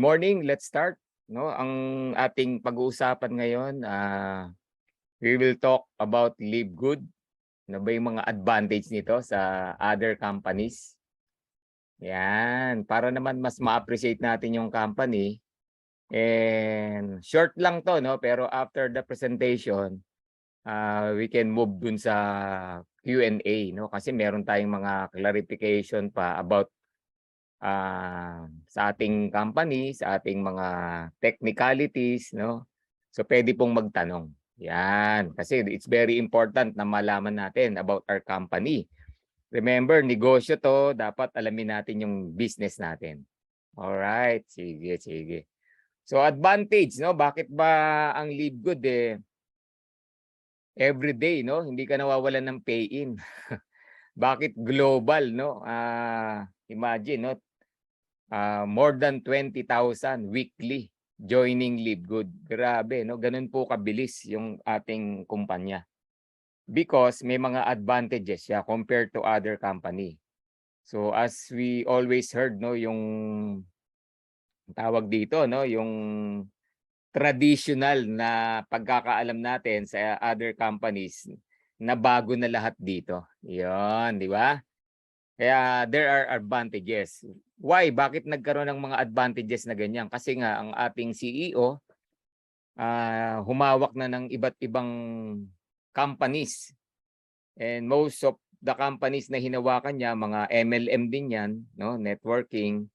morning. Let's start. No, ang ating pag-uusapan ngayon, we will talk about Live Good. Ano ba yung mga advantage nito sa other companies? Yan, para naman mas ma-appreciate natin yung company. And short lang to, no? Pero after the presentation, we can move dun sa Q&A, no? Kasi meron tayong mga clarification pa about sa ating company, sa ating mga technicalities, no? So pwede pong magtanong. Yan, kasi it's very important na malaman natin about our company. Remember, negosyo to, dapat alamin natin yung business natin. All right, sige, sige. So advantage, no? Bakit ba ang Live Good every day, no? Hindi ka nawawalan ng pay-in. Bakit global, no? Imagine, no? More than 20,000 weekly joining Live Good. Grabe, no? Ganun po kabilis yung ating kumpanya. Because may mga advantages siya compared to other company. So as we always heard, no, yung tawag dito, no, yung traditional na pagkakaalam natin sa other companies na bago na lahat dito. 'Yon, di ba? Kaya there are advantages. Why? Bakit nagkaroon ng mga advantages na ganyan? Kasi nga ang ating CEO humawak na ng iba't ibang companies. And most of the companies na hinawakan niya, mga MLM din yan, no? Networking,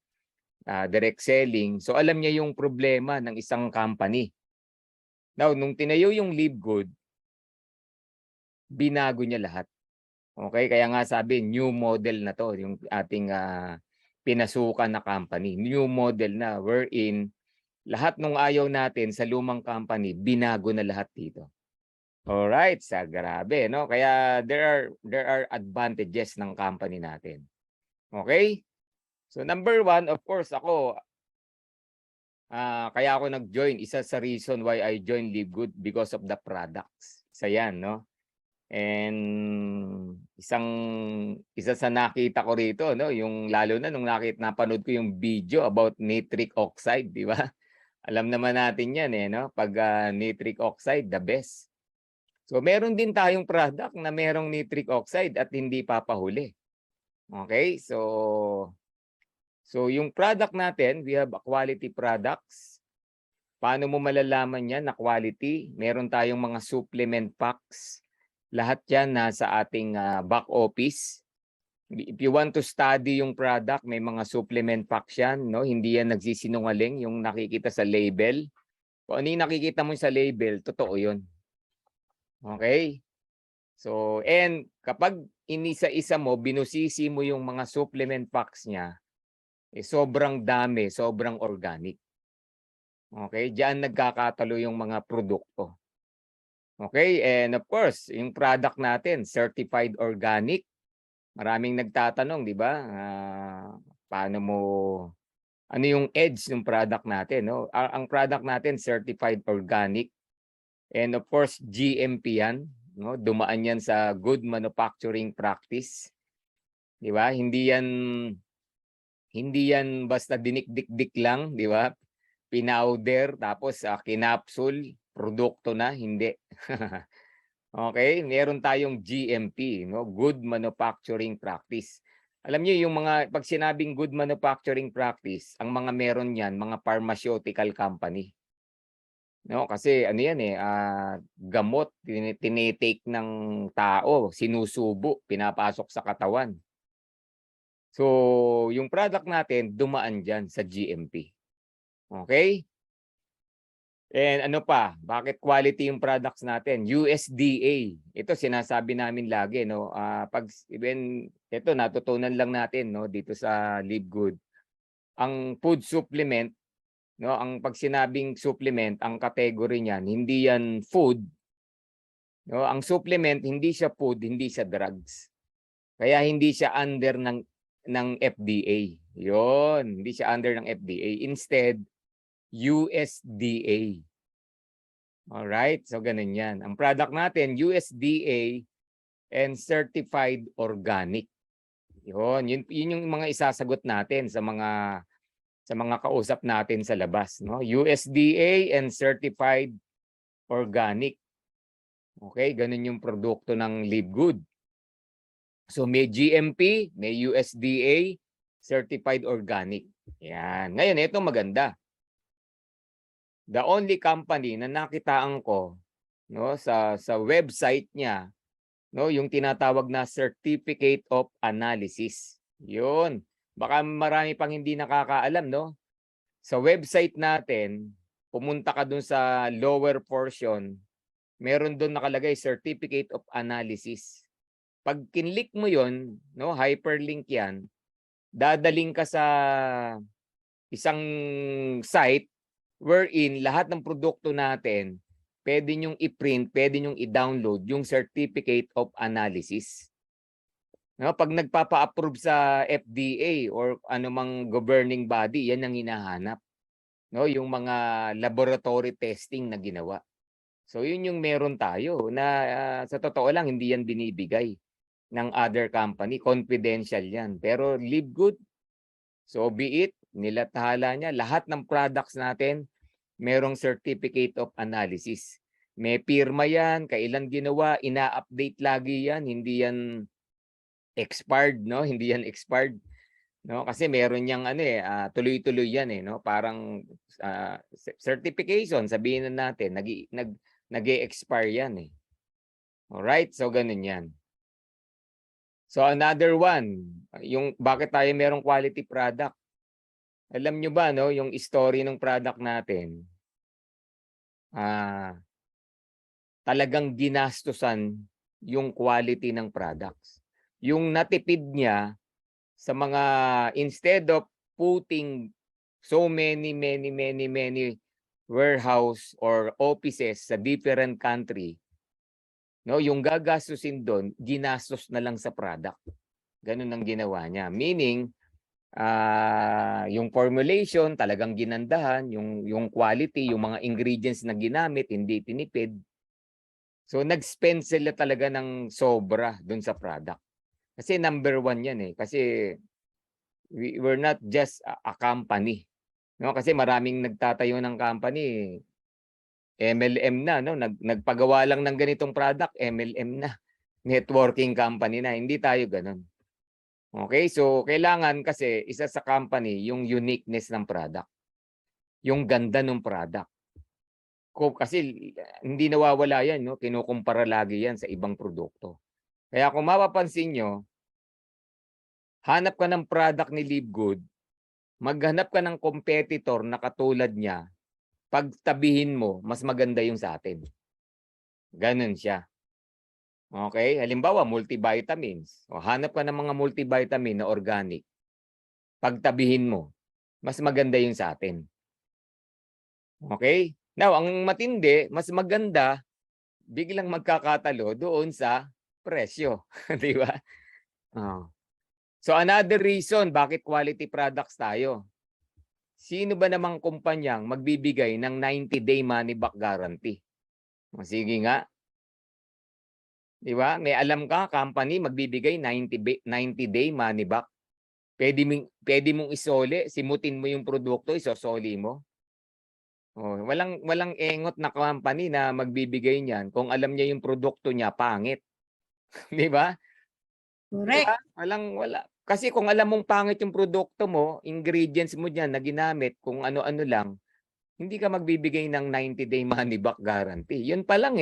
direct selling. So alam niya yung problema ng isang company. Now, nung tinayo yung Live Good, binago niya lahat. Okay, kaya nga sabi, new model na to, yung ating pinasukan na company. New model na, wherein lahat nung ayaw natin sa lumang company, binago na lahat dito. Alright, sa grabe, no? Kaya there are advantages ng company natin. Okay? So number one, of course, ako, kaya ako nag-join. Isa sa reason why I joined Live Good because of the products. Isa yan, no? And isa sa nakita ko rito, no, yung lalo na nung napanood ko yung video about nitric oxide, di ba? Alam naman natin 'yan no, pag nitric oxide the best. So meron din tayong product na merong nitric oxide at hindi papahuli. Okay? So yung product natin, we have a quality products. Paano mo malalaman 'yan na quality? Meron tayong mga supplement packs. Lahat yan nasa ating back office. If you want to study yung product, may mga supplement packs yan. No? Hindi yan nagsisinungaling yung nakikita sa label. Kung ano yung nakikita mo sa label, totoo yun. Okay? So, and kapag inisa-isa mo, binusisi mo yung mga supplement packs niya, sobrang dami, sobrang organic. Okay? Diyan nagkakatalo yung mga produkto. Okay, and of course, yung product natin, certified organic. Maraming nagtatanong, di ba? Paano mo, ano yung edge ng product natin? No? Ang product natin, certified organic. And of course, GMP yan. No? Dumaan yan sa good manufacturing practice. Di ba? Hindi yan basta dinikdik-dik lang, di ba? Pinowder, tapos kinapsul, produkto na, hindi. Okay, meron tayong GMP, no? Good Manufacturing Practice. Alam niyo yung mga pag sinabing good manufacturing practice, ang mga meron niyan, mga pharmaceutical company. No, kasi ano yan gamot tinitake ng tao, sinusubo, pinapasok sa katawan. So, yung product natin dumaan diyan sa GMP. Okay? And ano pa, bakit quality yung products natin? USDA. Ito sinasabi namin lagi, no. Pag even ito natutunan lang natin, no, dito sa Live Good. Ang food supplement, no, ang pag sinabing supplement, ang category niyan, hindi yan food. No, ang supplement hindi siya food, hindi siya drugs. Kaya hindi siya under ng FDA. 'Yon, hindi siya under ng FDA. Instead, USDA. Alright, so ganun yan. Ang product natin, USDA and certified organic. Yun yung mga isasagot natin sa mga sa mga kausap natin sa labas, no? USDA and certified organic. Okay, ganun yung produkto ng Live Good. So may GMP, may USDA, certified organic. Yan. Ngayon, ito maganda. The only company na nakitaan ko, no, sa website niya, no, yung tinatawag na Certificate of Analysis. 'Yun. Baka marami pang hindi nakakaalam, no? Sa website natin, pumunta ka dun sa lower portion, meron dun nakalagay Certificate of Analysis. Pag kinlik mo 'yon, no, hyperlink 'yan, dadaling ka sa isang site wherein lahat ng produkto natin pwede nyong i-print, pwede nyong i-download yung Certificate of Analysis. No, pag nagpapa-approve sa FDA or anumang governing body, yan ang hinahanap. No, yung mga laboratory testing na ginawa. So yun yung meron tayo na sa totoo lang hindi yan binibigay ng other company, confidential yan. Pero Live Good, so be it, nilathala niya, lahat ng products natin merong Certificate of Analysis. May pirma yan, kailan ginawa, ina-update lagi yan, hindi yan expired, no? Hindi yan expired, no? Kasi meron yang ano tuloy-tuloy yan no? Parang certification, sabihin na natin, nag-e-expire yan Alright, so ganun yan. So another one, yung bakit tayo merong quality product? Alam nyo ba, no, yung story ng product natin, talagang ginastusan yung quality ng products. Yung natipid niya sa mga, instead of putting so many warehouse or offices sa different country, no, yung gagastusin doon, ginastos na lang sa product. Ganun ang ginawa niya. Meaning, yung formulation talagang ginandahan, yung quality, yung mga ingredients na ginamit, hindi tinipid. So, nag-spend sila talaga ng sobra doon sa product. Kasi number one yan Kasi we're not just a company. No? Kasi maraming nagtatayo ng company, MLM na, no? Nagpagawa lang ng ganitong product, MLM na. Networking company na. Hindi tayo ganun. Okay? So, kailangan kasi isa sa company yung uniqueness ng product. Yung ganda ng product. Kasi hindi nawawala yan, no? Kinukumpara lagi yan sa ibang produkto. Kaya kung mapapansin nyo, hanap ka ng product ni Live Good, maghanap ka ng competitor na katulad niya, pagtabihin mo, mas maganda yung sa atin. Ganun siya. Okay? Halimbawa, multivitamins. O, hanap ka ng mga multivitamin na organic. Pagtabihin mo, mas maganda yung sa atin. Okay? Now, ang matindi, mas maganda, biglang magkakatalo doon sa presyo. Di ba? Oh. So, another reason bakit quality products tayo. Sino ba namang kumpanyang magbibigay ng 90-day money back guarantee? Sige nga. Di ba? May alam ka, company magbibigay 90-day money back. Pwede mong isole, simutin mo yung produkto, isosoli mo. Oh, walang engot na company na magbibigay niyan kung alam niya yung produkto niya pangit. Di ba? Correct. Diba? Wala. Kasi kung alam mong pangit yung produkto mo, ingredients mo diyan na ginamit, kung ano-ano lang, hindi ka magbibigay ng 90-day money back guarantee. Yun pa lang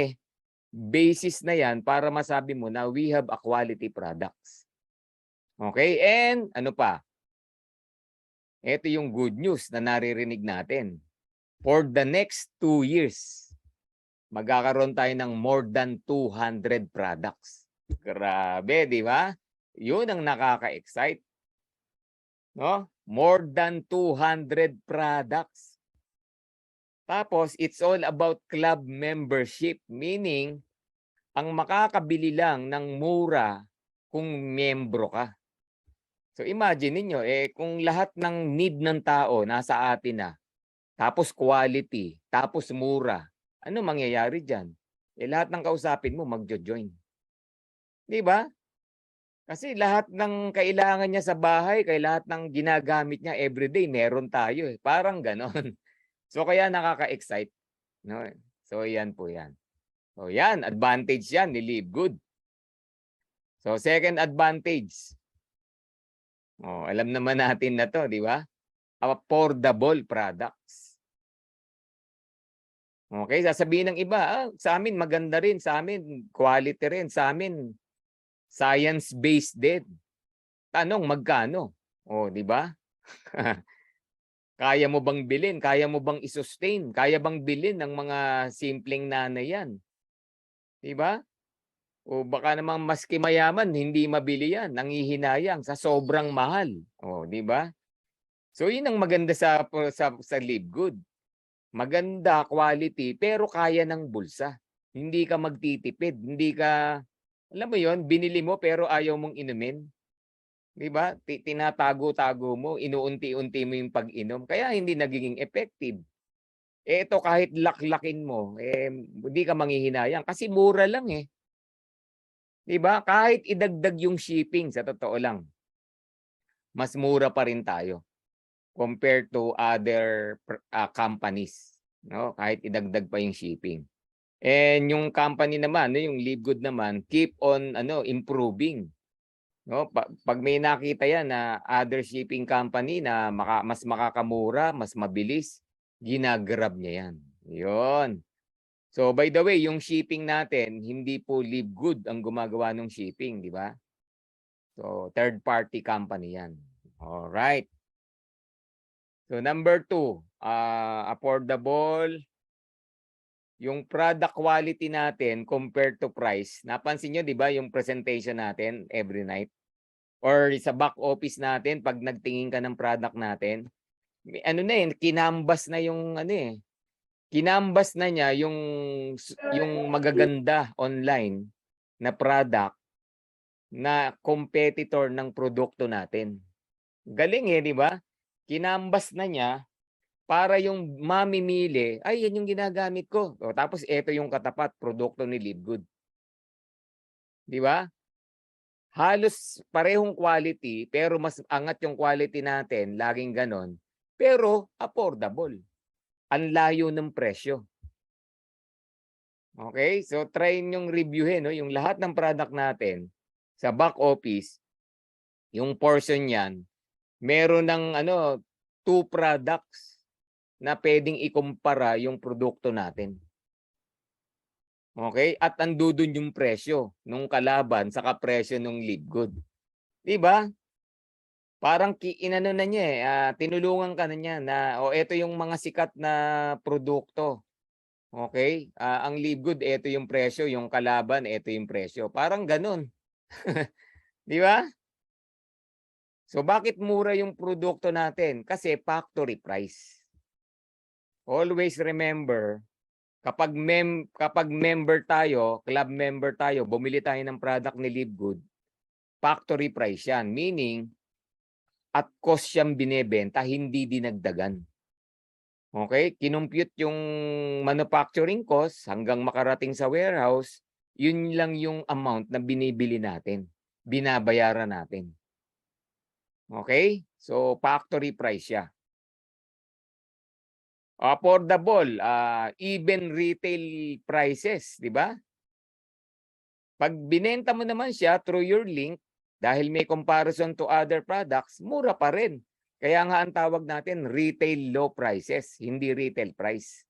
basis na yan para masabi mo na we have a quality products. Okay? And ano pa? Ito yung good news na naririnig natin. For the next 2 years, magkakaroon tayo ng more than 200 products. Grabe, di ba? Yun ang nakaka-excite. No? More than 200 products. Tapos, it's all about club membership. Meaning, ang makakabili lang ng mura kung membro ka. So, imagine niyo kung lahat ng need ng tao nasa atin na, tapos quality, tapos mura, ano mangyayari dyan? Lahat ng kausapin mo magjo-join. Di ba? Kasi lahat ng kailangan niya sa bahay, kay lahat ng ginagamit niya everyday, meron tayo eh. Parang gano'n. So kaya nakaka-excite, no? So yan po yan. So yan, advantage yan ni Live Good. So second advantage. Oh, alam naman natin na 'to, di ba? Affordable products. Okay, sasabihin ng iba, sa amin maganda rin, sa amin quality rin, sa amin science-based din. Tanong magkano? Oh, di ba? Kaya mo bang bilhin? Kaya mo bang i-sustain? Kaya bang bilhin ng mga simpleng nanay yan? Di ba? O baka naman maski mayaman, hindi mabili yan. Nanghihinayang sa sobrang mahal. O, di ba? So, yun ang maganda sa Live Good. Maganda, quality, pero kaya ng bulsa. Hindi ka magtitipid. Hindi ka, alam mo yon, binili mo pero ayaw mong inumin. Di ba? Tinatago-tago mo, inuunti-unti mo yung pag-inom. Kaya hindi nagiging effective. Ito kahit laklakin mo, hindi ka manghihinayang kasi mura lang eh. 'Di ba? Kahit idagdag yung shipping sa totoo lang, mas mura pa rin tayo compared to other companies, no? Kahit idagdag pa yung shipping. And yung company naman, no, yung Live Good naman, keep on improving. No, pag may nakita yan na other shipping company na mas makakamura, mas mabilis, ginagrab niya yan. 'Yon. So by the way, yung shipping natin, hindi po Live Good ang gumagawa ng shipping, di ba? So third party company yan. All right. So number 2, affordable. Yung product quality natin compared to price. Napansin nyo, di ba, yung presentation natin every night? Or sa back office natin, pag nagtingin ka ng product natin, ano na eh, kinambas na yung kinambas na niya yung magaganda online na product na competitor ng produkto natin. Galing eh, di ba? Kinambas na niya para yung mamimili, ay yan yung ginagamit ko. O, tapos ito yung katapat, produkto ni Live Good. Di ba? Halos parehong quality, pero mas angat yung quality natin, laging ganon. Pero affordable. Ang layo ng presyo. Okay? So try nyong reviewin, no, yung lahat ng product natin sa back office, yung portion niyan, meron ng 2 products na pwedeng ikumpara yung produkto natin. Okay? At andudun yung presyo nung kalaban sa presyo nung Live Good. 'Di ba? Parang inano na niya tinulungan ka na niya na eto yung mga sikat na produkto. Okay? Ang Live Good eto yung presyo, yung kalaban eto yung presyo. Parang ganoon. 'Di ba? So bakit mura yung produkto natin? Kasi factory price. Always remember, kapag member tayo, club member tayo, bumili tayo ng product ni Live Good, factory price yan. Meaning, at cost siyang binebenta, hindi dinagdagan. Okay? Kinumpute yung manufacturing cost hanggang makarating sa warehouse, yun lang yung amount na binibili natin, binabayaran natin. Okay? So, factory price siya. Affordable, even retail prices, di ba? Pag binenta mo naman siya through your link, dahil may comparison to other products, mura pa rin. Kaya nga ang tawag natin retail low prices, hindi retail price.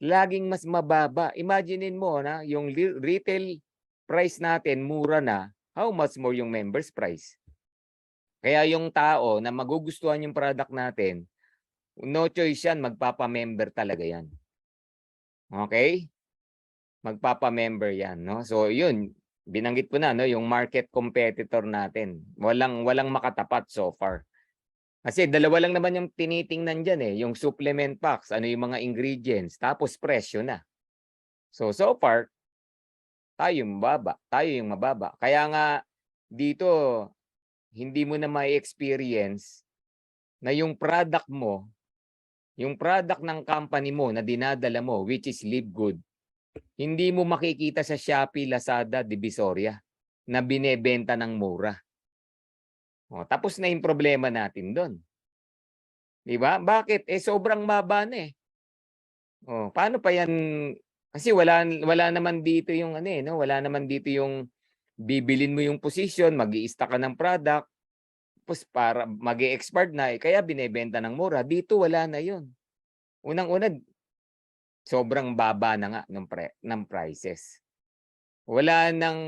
Laging mas mababa. Imaginein mo na yung retail price natin mura na, how much more yung members price? Kaya yung tao na magugustuhan yung product natin, no choice yan, magpapa-member talaga yan. Okay? Magpapa-member yan, no? So yun, binanggit ko na, no, yung market competitor natin. Walang makatapat so far. Kasi dalawa lang naman yung tinitingnan diyan eh, yung supplement packs, ano yung mga ingredients, tapos presyo na. So far, tayo yung mababa. Kaya nga dito hindi mo na mai-experience na yung product mo, yung product ng company mo na dinadala mo, which is Live Good, hindi mo makikita sa Shopee, Lazada, Divisoria na binebenta ng mura. O, tapos na yung problema natin doon. Di ba? Bakit? Sobrang baba na eh. O, paano pa yan? Kasi wala naman dito yung no? Wala naman dito yung bibilin mo yung position, mag-i-stock ka ng product, tapos para mag-i-expire na, kaya binebenta ng mura. Dito wala na yun. Unang-una, sobrang baba na nga ng prices. Wala nang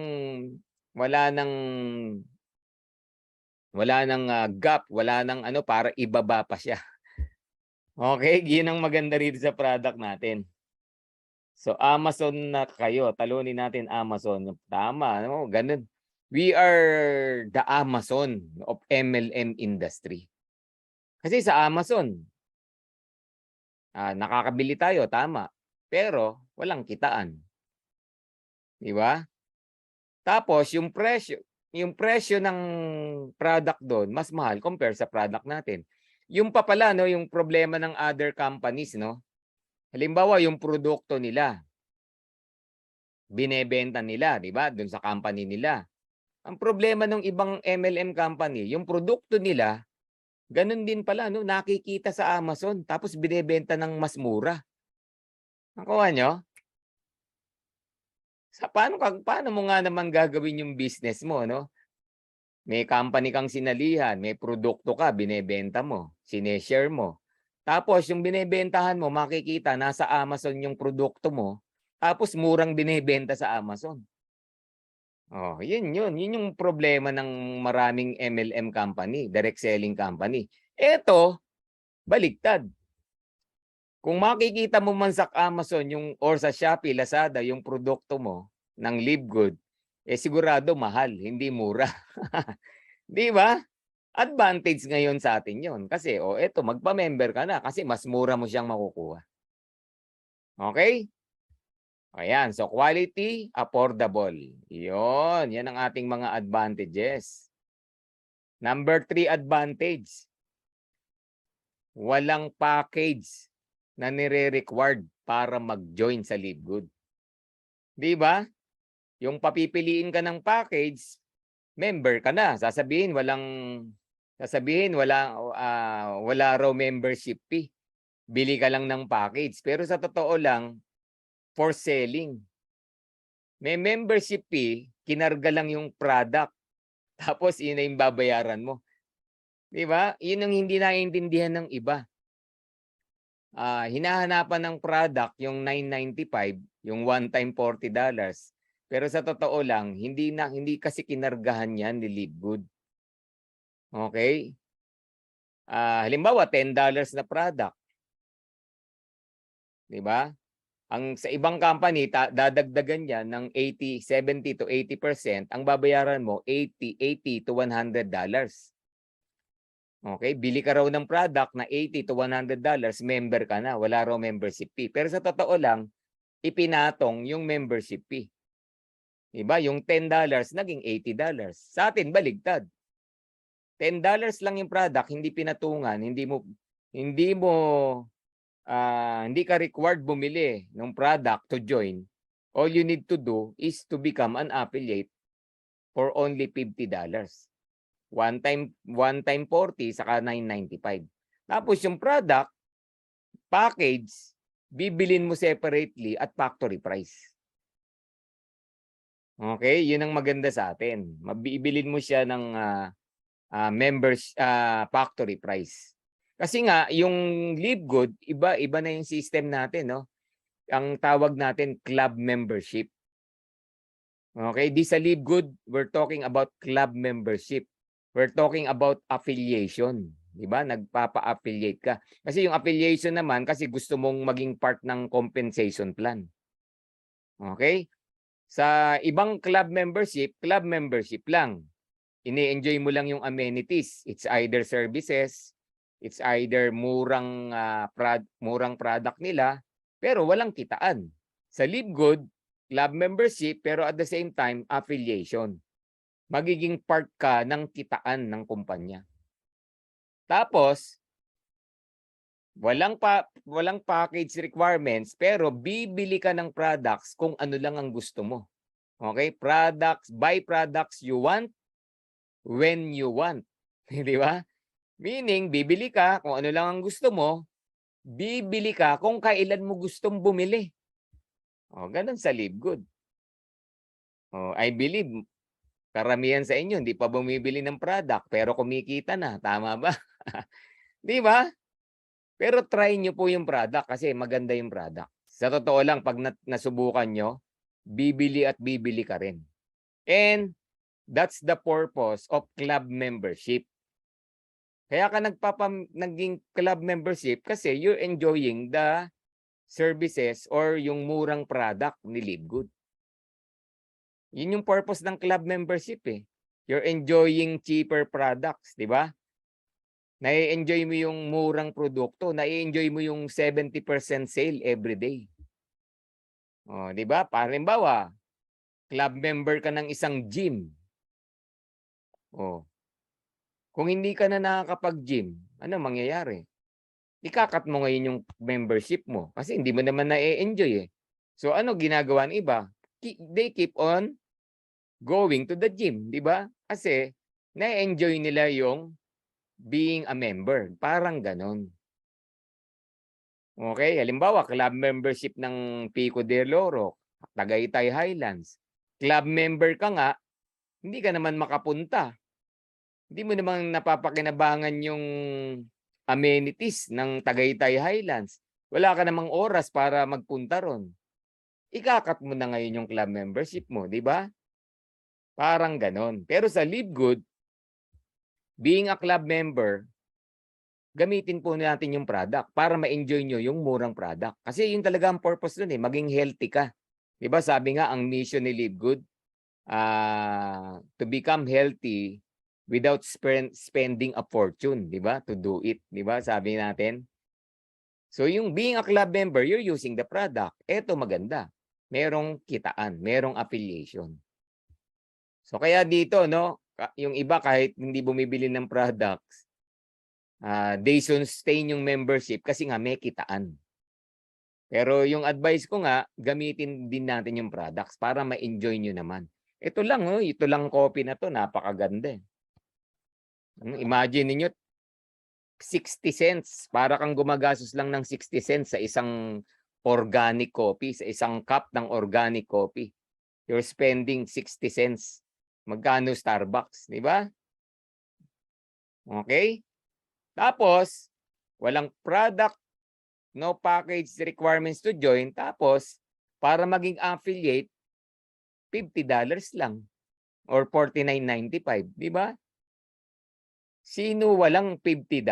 gap, wala nang para ibaba pa siya. Okay, yun ang maganda rito sa product natin. So Amazon na kayo, talunin natin Amazon. Tama, no? Ganun. We are the Amazon of MLM industry. Kasi sa Amazon, nakakabili tayo, tama. Pero walang kitaan. Di ba? Tapos yung presyo ng product doon mas mahal compare sa product natin. Yung pa pala no, yung problema ng other companies no. Halimbawa yung produkto nila binebenta nila, di ba? Doon sa company nila. Ang problema ng ibang MLM company, yung produkto nila ganun din pala no, nakikita sa Amazon tapos binebenta ng mas mura. Nakuha nyo? Paano mo nga naman gagawin yung business mo, no? May company kang sinalihan, may produkto ka, binebenta mo, sineshare mo. Tapos yung binebentahan mo, makikita nasa Amazon yung produkto mo, tapos murang binebenta sa Amazon. Oh, yun yung problema ng maraming MLM company, direct selling company. Ito, baliktad. Kung makikita mo man sa Amazon yung or sa Shopee, Lazada yung produkto mo ng Livegood, sigurado mahal, hindi mura. Di ba? Advantage ngayon sa atin yon. Kasi, eto, magpa-member ka na kasi mas mura mo siyang makukuha. Okay? Ayan, so quality, affordable. Yan ang ating mga advantages. Number 3 advantage. Walang package na nire-required para mag-join sa Livegood. Di ba? Yung papipiliin ka ng package, member ka na. Sasabihin wala raw membership fee. Bili ka lang ng package. Pero sa totoo lang, for selling. May membership fee, kinarga lang yung product. Tapos yun na yung babayaran mo. Di ba? Yun ang hindi naiintindihan ng iba. Hinahanapan ng product yung $9.95, yung one time $40. Pero sa totoo lang, hindi kasi kinargahan yan ni Livegood. Okay? Halimbawa, $10 na product. 'Di ba? Ang sa ibang company, dadagdagan yan ng 70 to 80%, ang babayaran mo $80 to $100. Okay, bili ka raw ng product na $80 to $100, member ka na, wala raw membership fee. Pero sa totoo lang, ipinatong yung membership fee. Diba? Yung $10 naging $80. Sa atin baligtad. $10 lang yung product, hindi pinatungan, hindi ka required bumili ng product to join. All you need to do is to become an affiliate for only $50. One time 40 saka $9.95. Tapos yung product package bibilin mo separately at factory price. Okay, yun ang maganda sa atin. Mabibilin mo siya ng members factory price. Kasi nga yung Livegood, iba na yung system natin, no? Ang tawag natin club membership. Okay, di sa Livegood, we're talking about club membership. We're talking about affiliation, 'di ba? Nagpapa-affiliate ka. Kasi yung affiliation naman kasi gusto mong maging part ng compensation plan. Okay? Sa ibang club membership lang. Ini-enjoy mo lang yung amenities. It's either services, it's either murang product nila, pero walang kitaan. Sa Livegood, club membership pero at the same time affiliation. Magiging part ka ng kitaan ng kumpanya. Tapos walang package requirements pero bibili ka ng products kung ano lang ang gusto mo. Okay? Products, buy products you want when you want. Di ba? Meaning, bibili ka kung ano lang ang gusto mo, bibili ka kung kailan mo gustong bumili. O, ganun sa Live Good. O, I believe, karamihan sa inyo hindi pa bumibili ng product pero kumikita na. Tama ba? Di ba? Pero try nyo po yung product kasi maganda yung product. Sa totoo lang, pag nasubukan nyo, bibili at bibili ka rin. And that's the purpose of club membership. Kaya ka naging club membership kasi you're enjoying the services or yung murang product ni Live Good. Yun yung purpose ng club membership eh. You're enjoying cheaper products, di ba? Nai-enjoy mo yung murang produkto, nai-enjoy mo yung 70% sale every day. Oh, di ba? Halimbawa, club member ka ng isang gym. Oh. Kung hindi ka na nakakapag-gym, ano mangyayari? Ikakat mo ngayon yung membership mo kasi hindi mo naman na-enjoy eh. So ano ginagawa ng iba? They keep on going to the gym, di ba? Kasi na-enjoy nila yung being a member. Parang ganon. Okay, halimbawa, club membership ng Pico de Loro, Tagaytay Highlands. Club member ka nga, hindi ka naman makapunta. Hindi mo naman napapakinabangan yung amenities ng Tagaytay Highlands. Wala ka namang oras para magpunta ron. Ikakat mo na ngayon yung club membership mo, di ba? Parang ganon. Pero sa Live Good, being a club member, gamitin po natin yung product para ma-enjoy nyo yung murang product. Kasi yun talaga ang purpose nun eh, maging healthy ka. Di ba sabi nga, ang mission ni Live Good, to become healthy without spending a fortune, di ba? To do it, di ba? Sabi natin. So yung being a club member, you're using the product. Eto maganda. Merong kitaan, merong affiliation. So kaya dito, no, yung iba kahit hindi bumibili ng products, they sustain yung membership kasi nga may kitaan. Pero yung advice ko nga, gamitin din natin yung products para ma-enjoy nyo naman. Ito lang, oh, ito lang coffee na to, napakaganda. Imagine niyo 60 cents, para kang gumagastos lang ng 60 cents sa isang organic coffee, sa isang cup ng organic coffee. You're spending 60 cents. Magkano Starbucks, di ba? Okay? Tapos, walang product, no package requirements to join. Tapos, para maging affiliate, $50 lang or $49.95, di ba? Sino walang $50?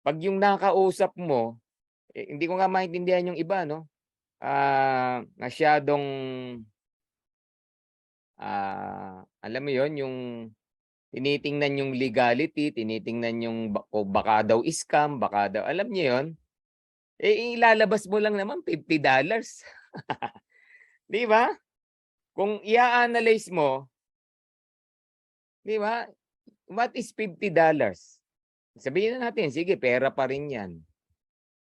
Pag yung nakausap mo, hindi ko nga maintindihan yung iba, no? Masyadong, alam mo yon, yung tinitingnan yung legality, tinitingnan yung baka daw scam, baka daw, alam niyo yon? Ilalabas mo lang naman $50. Di ba? Kung i-analyze mo, di ba? What is $50? Sabihin na natin, sige, pera pa rin yan.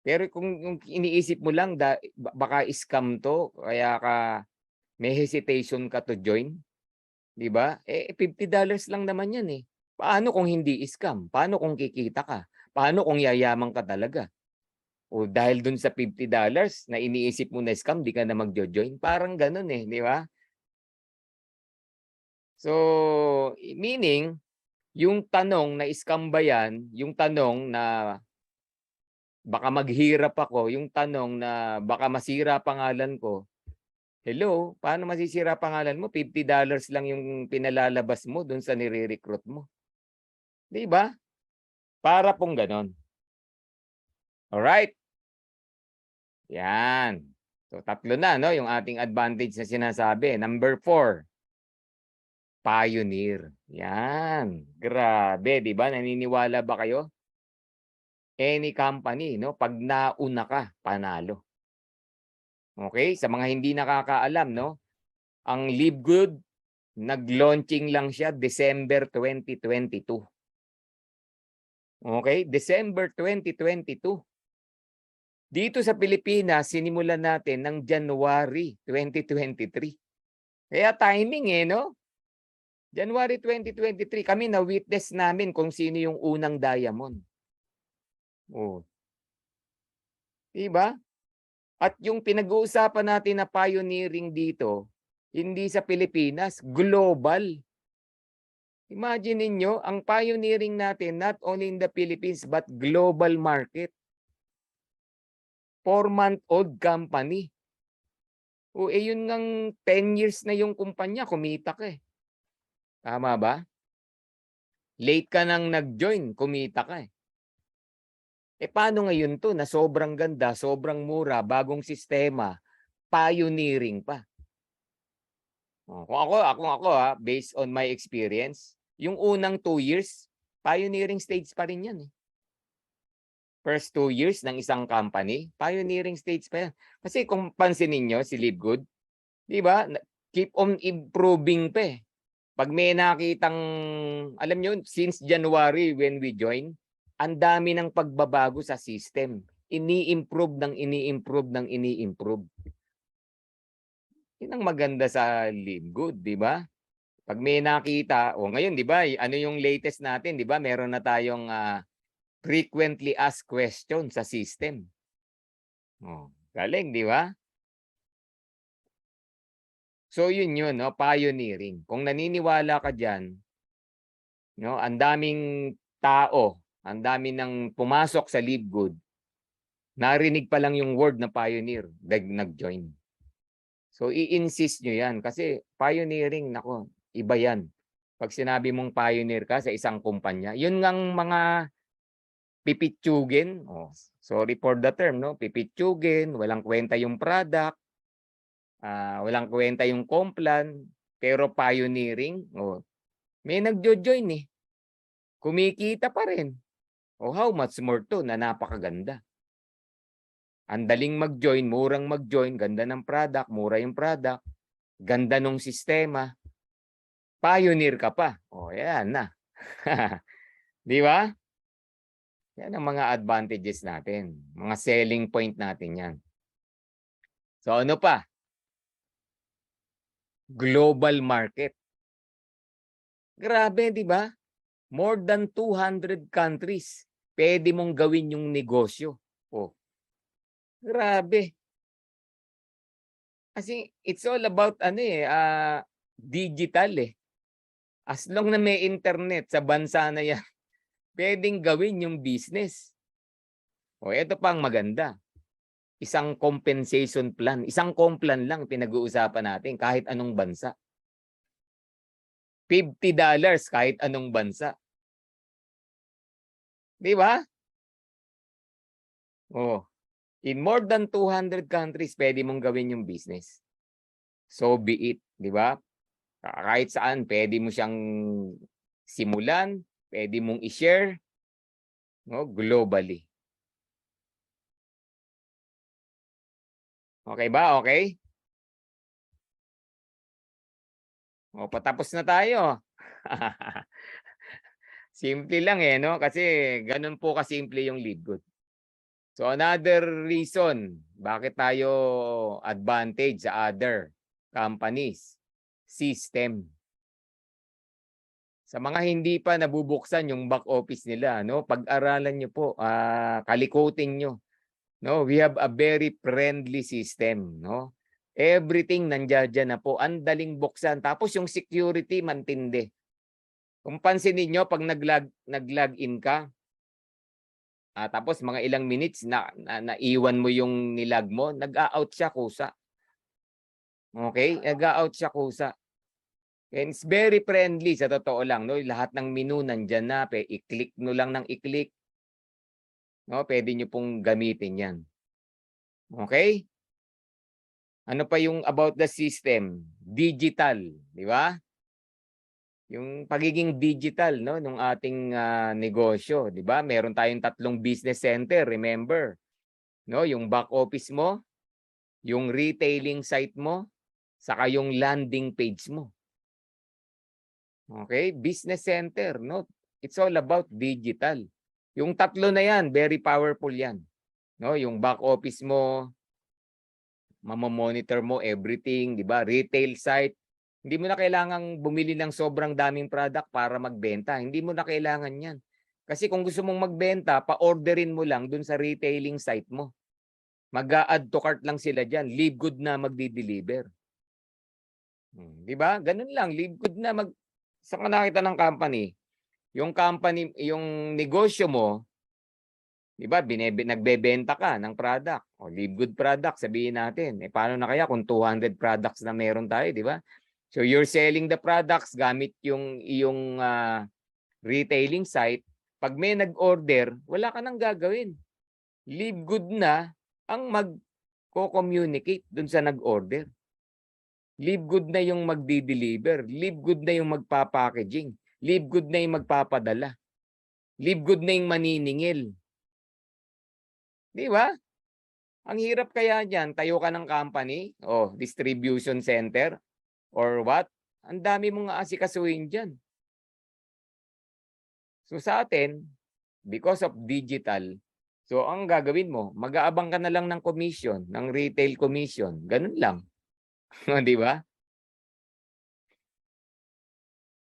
Pero kung yung iniisip mo lang, baka scam to, kaya ka may hesitation ka to join, di ba? $50 lang naman yan eh. Paano kung hindi scam? Paano kung kikita ka? Paano kung yayaman ka talaga? O dahil dun sa $50 na iniisip mo na scam, di ka na magjo-join? Parang ganun eh, di ba? So, meaning, yung tanong na scam ba yan, yung tanong na baka maghirap ako, yung tanong na baka masira pangalan ko, hello, paano masisira pangalan mo? $50 lang yung pinalalabas mo dun sa nire-recruit mo. Di ba? Para pong ganon. Alright? Yan. So, tatlo na, no? Yung ating advantage na sinasabi. Number 4. Pioneer. Yan. Grabe, di ba? Naniniwala ba kayo? Any company, no? Pag nauna ka, panalo. Okay? Sa mga hindi nakakaalam, no? Ang Live Good, nag-launching lang siya December 2022. Okay? December 2022. Dito sa Pilipinas, sinimulan natin ng January 2023. Kaya timing no? January 2023 kami na-witness namin kung sino yung unang diamond. Oh. 'Di ba? At yung pinag-uusapan natin na pioneering dito, hindi sa Pilipinas, global. Imagine ninyo, ang pioneering natin not only in the Philippines but global market. 4-month-old company. O yun ngang 10 years na yung kumpanya, kumita ka Tama ba? Late ka nang nag-join, kumita ka paano ngayon to na sobrang ganda, sobrang mura, bagong sistema, pioneering pa? Kung ako based on my experience, yung unang 2 years, pioneering stage pa rin yan First 2 years ng isang company, pioneering stage pa yan. Kasi kung pansinin nyo si Livegood, di ba? Keep on improving pa Pag may nakitang, alam nyo, since January when we join, ang dami ng pagbabago sa system. Ini-improve ng ini-improve ng ini-improve. Yun ang maganda sa Livegood, di ba? Pag may nakita, ngayon, di ba, ano yung latest natin, di ba? Meron na tayong frequently asked questions sa system. Galing, di ba? So yun, no, pioneering. Kung naniniwala ka diyan, no, ang daming tao, ang dami nang pumasok sa Livegood. Narinig pa lang yung word na pioneer, nag-join. So i-insist nyo yan kasi pioneering, nako, iba yan. Pag sinabi mong pioneer ka sa isang kumpanya, yun ngang mga pipitsugin, sorry for the term, no, pipitsugin, walang kwenta yung product, walang kwenta yung complan, pero pioneering, may nagjo-join kumikita pa rin. How much more to na napakaganda. Ang daling mag-join, murang mag-join, ganda ng product, mura yung product, ganda ng sistema. Pioneer ka pa. Yan na. Di ba? Yan ang mga advantages natin. Mga selling point natin yan. So ano pa? Global market. Grabe, di ba? More than 200 countries. Pwede mong gawin yung negosyo. Grabe. Kasi it's all about digital As long na may internet sa bansa na yan, pwedeng gawin yung business. Ito pang maganda. Isang compensation plan. Isang complan lang pinag-uusapan natin kahit anong bansa. $50 kahit anong bansa. Di ba? In more than 200 countries, pwede mong gawin yung business. So be it. Di ba? Kahit saan, pwede mo siyang simulan, pwede mong i-share globally. Okay ba? Okay? Patapos na tayo. Simple lang no? Kasi ganun po kasimple yung Livegood. So another reason bakit tayo advantage sa other companies, system. Sa mga hindi pa nabubuksan yung back office nila, pag-aralan nyo po, kalikutin nyo. We have a very friendly system, Everything nandiyan na po, ang daling buksan. Tapos yung security mantindi. Kung pansinin niyo pag nag-login ka, tapos mga ilang minutes naiwan mo yung nilag mo, nag-a-out siya kusa. Okay? Nag-a-out siya kusa. And it's very friendly sa totoo lang, Lahat ng menu nandiyan na, i-click mo lang ng i-click. Pwede niyo pong gamitin 'yan. Okay? Ano pa yung about the system? Digital, di ba? Yung pagiging digital nung ating negosyo, di ba? Meron tayong 3 business center, remember? Yung back office mo, yung retailing site mo, saka yung landing page mo. Okay? Business center, It's all about digital. Yung 3 na yan, very powerful yan. Yung back office mo, mamamonitor mo everything, di ba? Retail site, Hindi mo na kailangang bumili ng sobrang daming product para magbenta. Hindi mo na kailangan yan. Kasi kung gusto mong magbenta, pa-orderin mo lang dun sa retailing site mo. Mag-a-add to cart lang sila dyan. Leave good na magdi-deliver. Di ba? Ganun lang. Leave good na sa nakita ng company. Yung company, yung negosyo mo, di ba, nagbebenta ka ng product. O leave good product, sabihin natin. Paano na kaya kung 200 products na meron tayo, di ba? So you're selling the products gamit yung iyong retailing site. Pag may nag-order, wala ka nang gagawin. Leave good na ang mag-communicate dun sa nag-order. Leave good na yung magdi-deliver. Leave good na yung magpa-packaging. Leave good na yung magpapadala. Leave good na yung maniningil. Di ba? Ang hirap kaya dyan, tayo ka ng company, o distribution center, or what? Ang dami mong aasikasuhin dyan. So sa atin, because of digital, so ang gagawin mo, mag-aabang ka na lang ng commission, ng retail commission. Ganun lang. Di ba?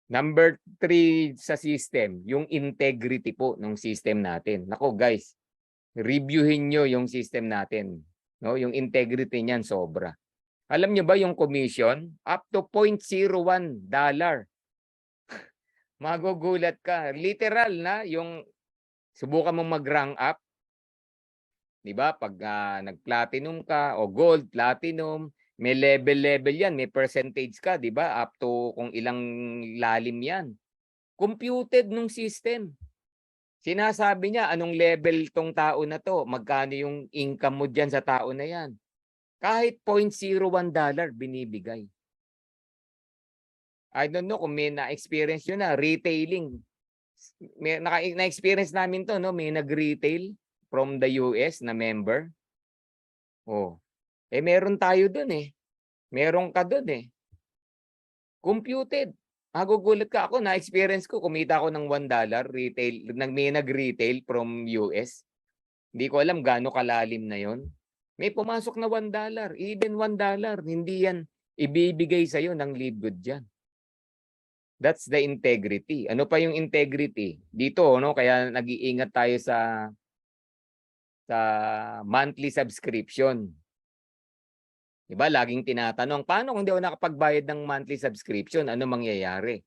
Number 3 sa system, yung integrity po ng system natin. Nako guys, reviewin nyo yung system natin. No? Yung integrity niyan sobra. Alam nyo ba yung commission? Up to $0.01. Magugulat ka. Literal na yung subukan mong mag-rank up. 'Di ba? Pag nag-platinum ka o gold, platinum, may level yan, may percentage ka, 'di ba? Up to kung ilang lalim 'yan. Computed nung system. Sinasabi niya anong level tong tao na to, magkano yung income mo diyan sa tao na 'yan. Kahit $0.01 binibigay. I don't know kung may na-experience nyo na retailing. May na-experience namin to, no? May nag-retail from the US na member. Oh. Meron tayo dun eh. Meron ka dun eh. Computed. Magugulat ka ako, na-experience ko, kumita ako ng $1 retail, may nag-retail from US. Hindi ko alam gaano kalalim na yon. May pumasok na $1, even $1, hindi yan ibibigay sa'yo ng leave good dyan. That's the integrity. Ano pa yung integrity? Dito, no? Kaya nag-iingat tayo sa monthly subscription. Diba? Laging tinatanong, paano kung di ako nakapagbayad ng monthly subscription? Ano mangyayari?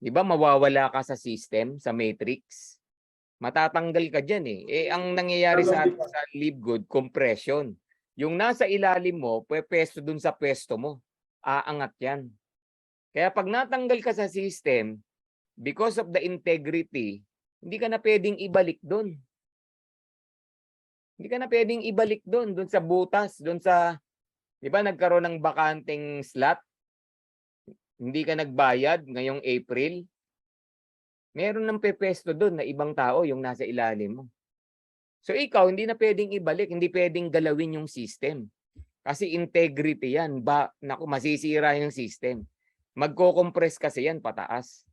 Diba mawawala ka sa system, sa matrix? Matatanggal ka dyan eh. Ang nangyayari sa leave good, compression. Yung nasa ilalim mo, pwesto dun sa pwesto mo. Aangat yan. Kaya pag natanggal ka sa system, because of the integrity, hindi ka na pwedeng ibalik dun. Hindi ka na pwedeng ibalik dun sa butas, dun sa, di ba nagkaroon ng bakanteng slot? Hindi ka nagbayad ngayong April. Meron ng pepesto doon na ibang tao yung nasa ilalim mo. So ikaw, hindi na pwedeng ibalik, hindi pwedeng galawin yung system. Kasi integrity yan. Naku, masisira yung system. Magko-compress kasi yan pataas.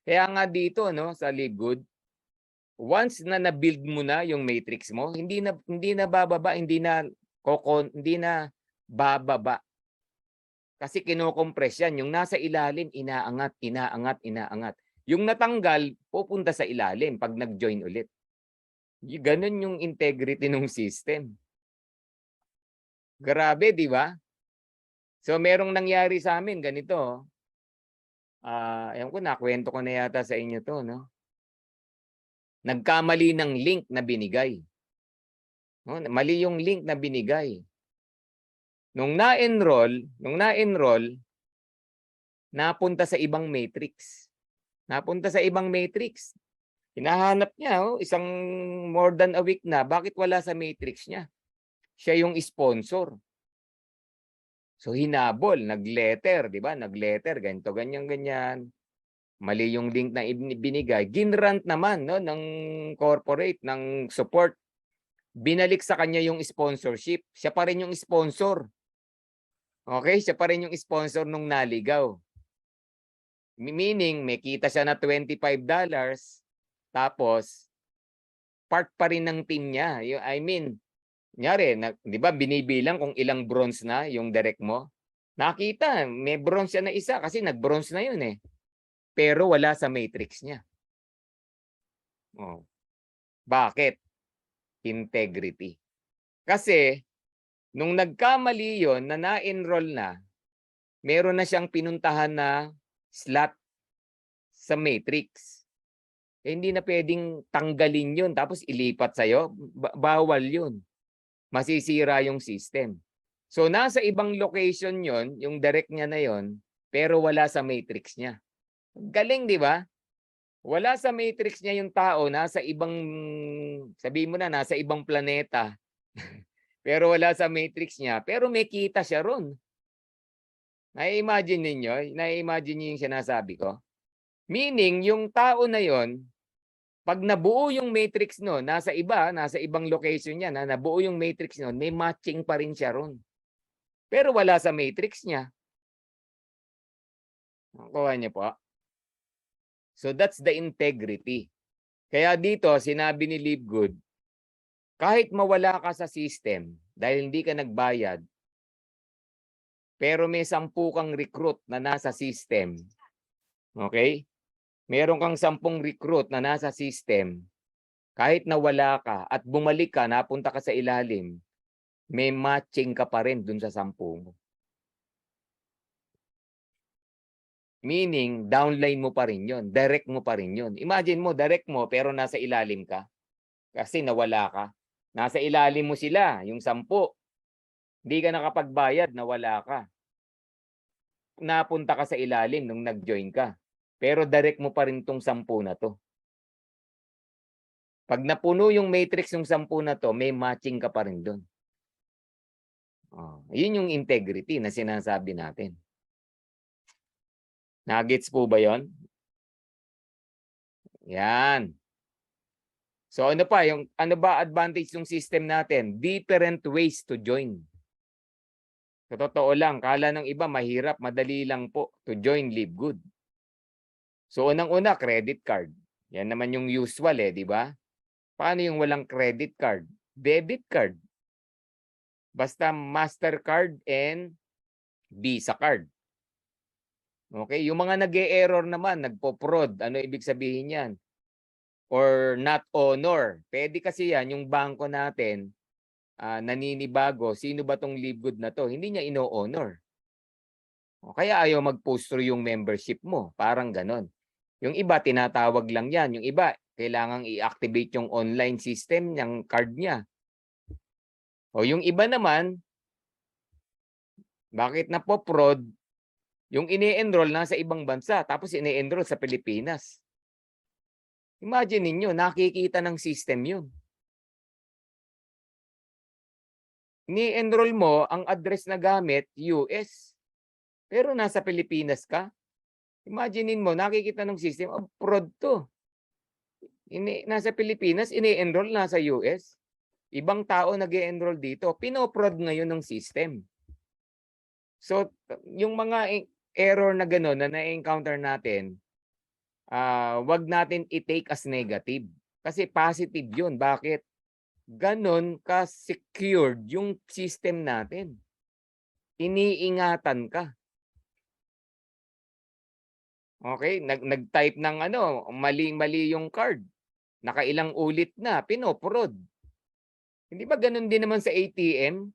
Kaya nga dito, no, sa Live Good, once na na-build mo na yung matrix mo, hindi na bababa, hindi na bababa. Kasi kino-compress yan. Yung nasa ilalim, inaangat, inaangat, inaangat. Yung natanggal, pupunta sa ilalim pag nag-join ulit. Ganun yung integrity ng system. Grabe, di ba? So, merong nangyari sa amin, ganito. Ayan ko, nakwento ko na yata sa inyo to, no? Nagkamali ng link na binigay. No? Mali yung link na binigay. Nung na-enroll, napunta sa ibang matrix. Napunta sa ibang matrix. Hinahanap niya, isang more than a week na. Bakit wala sa matrix niya? Siya yung sponsor. So hinabol, nag-letter, di ba? Nag-letter, ganito, ganyan, ganyan. Mali yung link na binigay. Ginrant naman, no, ng corporate, ng support. Binalik sa kanya yung sponsorship. Siya pa rin yung sponsor. Okay? Siya pa rin yung sponsor nung naligaw. Meaning, may kita siya na $25, tapos, part pa rin ng team niya. I mean, kunyari, di ba, binibilang kung ilang bronze na yung direct mo. Nakita, may bronze siya na isa kasi nag-bronze na yun eh. Pero wala sa matrix niya. Oh. Bakit? Integrity. Kasi, nung nagkamali yon na na-enroll na, meron na siyang pinuntahan na slot sa matrix. Eh, hindi na pwedeng tanggalin yun tapos ilipat sa'yo. Bawal yun. Masisira yung system. So, nasa ibang location yon, yung direct niya na yon, pero wala sa matrix niya. Galing, di ba? Wala sa matrix niya yung tao, nasa ibang, sabihin mo na, nasa ibang planeta. Pero wala sa matrix niya, pero may kita siya ron. Nai-imagine ninyo? Nai-imagine niyo yung sinasabi ko? Meaning, yung tao na yon, pag nabuo yung matrix no, nasa ibang location niya, na nabuo yung matrix no, may matching pa rin siya ron. Pero wala sa matrix niya. Nakuha niyo po? So that's the integrity. Kaya dito, sinabi ni Livegood, kahit mawala ka sa system dahil hindi ka nagbayad, pero may 10 kang recruit na nasa system, okay? Meron kang 10 recruit na nasa system, kahit nawala ka at bumalik ka, napunta ka sa ilalim, may matching ka pa rin dun sa 10 mo. Meaning, downline mo pa rin yun. Direct mo pa rin yun. Imagine mo, direct mo, pero nasa ilalim ka. Kasi nawala ka. Nasa ilalim mo sila, yung 10. Hindi ka nakapagbayad, nawala ka. Napunta ka sa ilalim nung nag-join ka. Pero direct mo pa rin tong 10 na to. Pag napuno yung matrix ng 10 na to, may matching ka pa rin doon. Yun yung integrity na sinasabi natin. Nagets po ba yon? Yan. So ano pa, ano ba advantage ng system natin? Different ways to join. Sa totoo lang, kala ng iba mahirap, madali lang po to join Livegood. So unang-una, credit card. Yan naman yung usual di ba? Paano yung walang credit card? Debit card. Basta Mastercard and Visa card. Okay, yung mga nag-e-error naman, nagpo-fraud, ano ibig sabihin yan? Or not honor. Pwede kasi yan, yung bangko natin, naninibago, sino ba tong Livegood na to? Hindi niya ino-honor. Kaya ayaw mag-post through yung membership mo. Parang ganon. Yung iba, tinatawag lang yan. Yung iba, kailangang i-activate yung online system ng card niya. O yung iba naman, bakit na po fraud? Yung ini-enroll nasa ibang bansa, tapos ini-enroll sa Pilipinas. Imagine ninyo, nakikita ng system yun. Ni-enroll mo, ang address na gamit, US. Pero nasa Pilipinas ka. Imaginein mo, nakikita ng system, fraud to. Nasa Pilipinas, ini-enroll nasa US. Ibang tao nag-e-enroll dito. Pino-fraud ngayon ng system. So, yung mga error na gano'n na na-encounter natin, wag natin i-take as negative. Kasi positive yun. Bakit? Ganon ka-secured yung system natin. Iniingatan ka. Okay? Nag-type ng mali-mali yung card. Nakailang ulit na, pinoprod. Hindi ba ganon din naman sa ATM?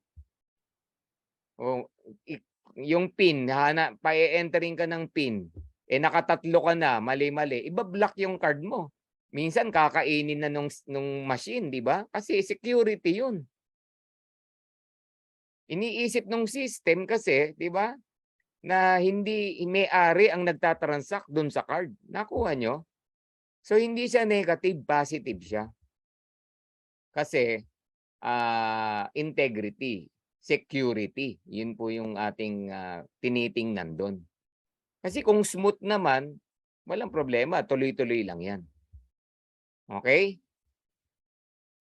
O, yung PIN, pa-entering ka ng PIN. Nakatatlo ka na, mali-mali. Iba-block yung card mo. Minsan kakainin na nung machine, di ba? Kasi security yun. Iniisip nung system kasi, di ba? Na hindi may-ari ang nagtatransact dun sa card. Nakuha nyo? So hindi siya negative, positive siya. Kasi integrity, security, yun po yung ating tinitingnan doon. Kasi kung smooth naman, walang problema, tuloy-tuloy lang yan. Okay?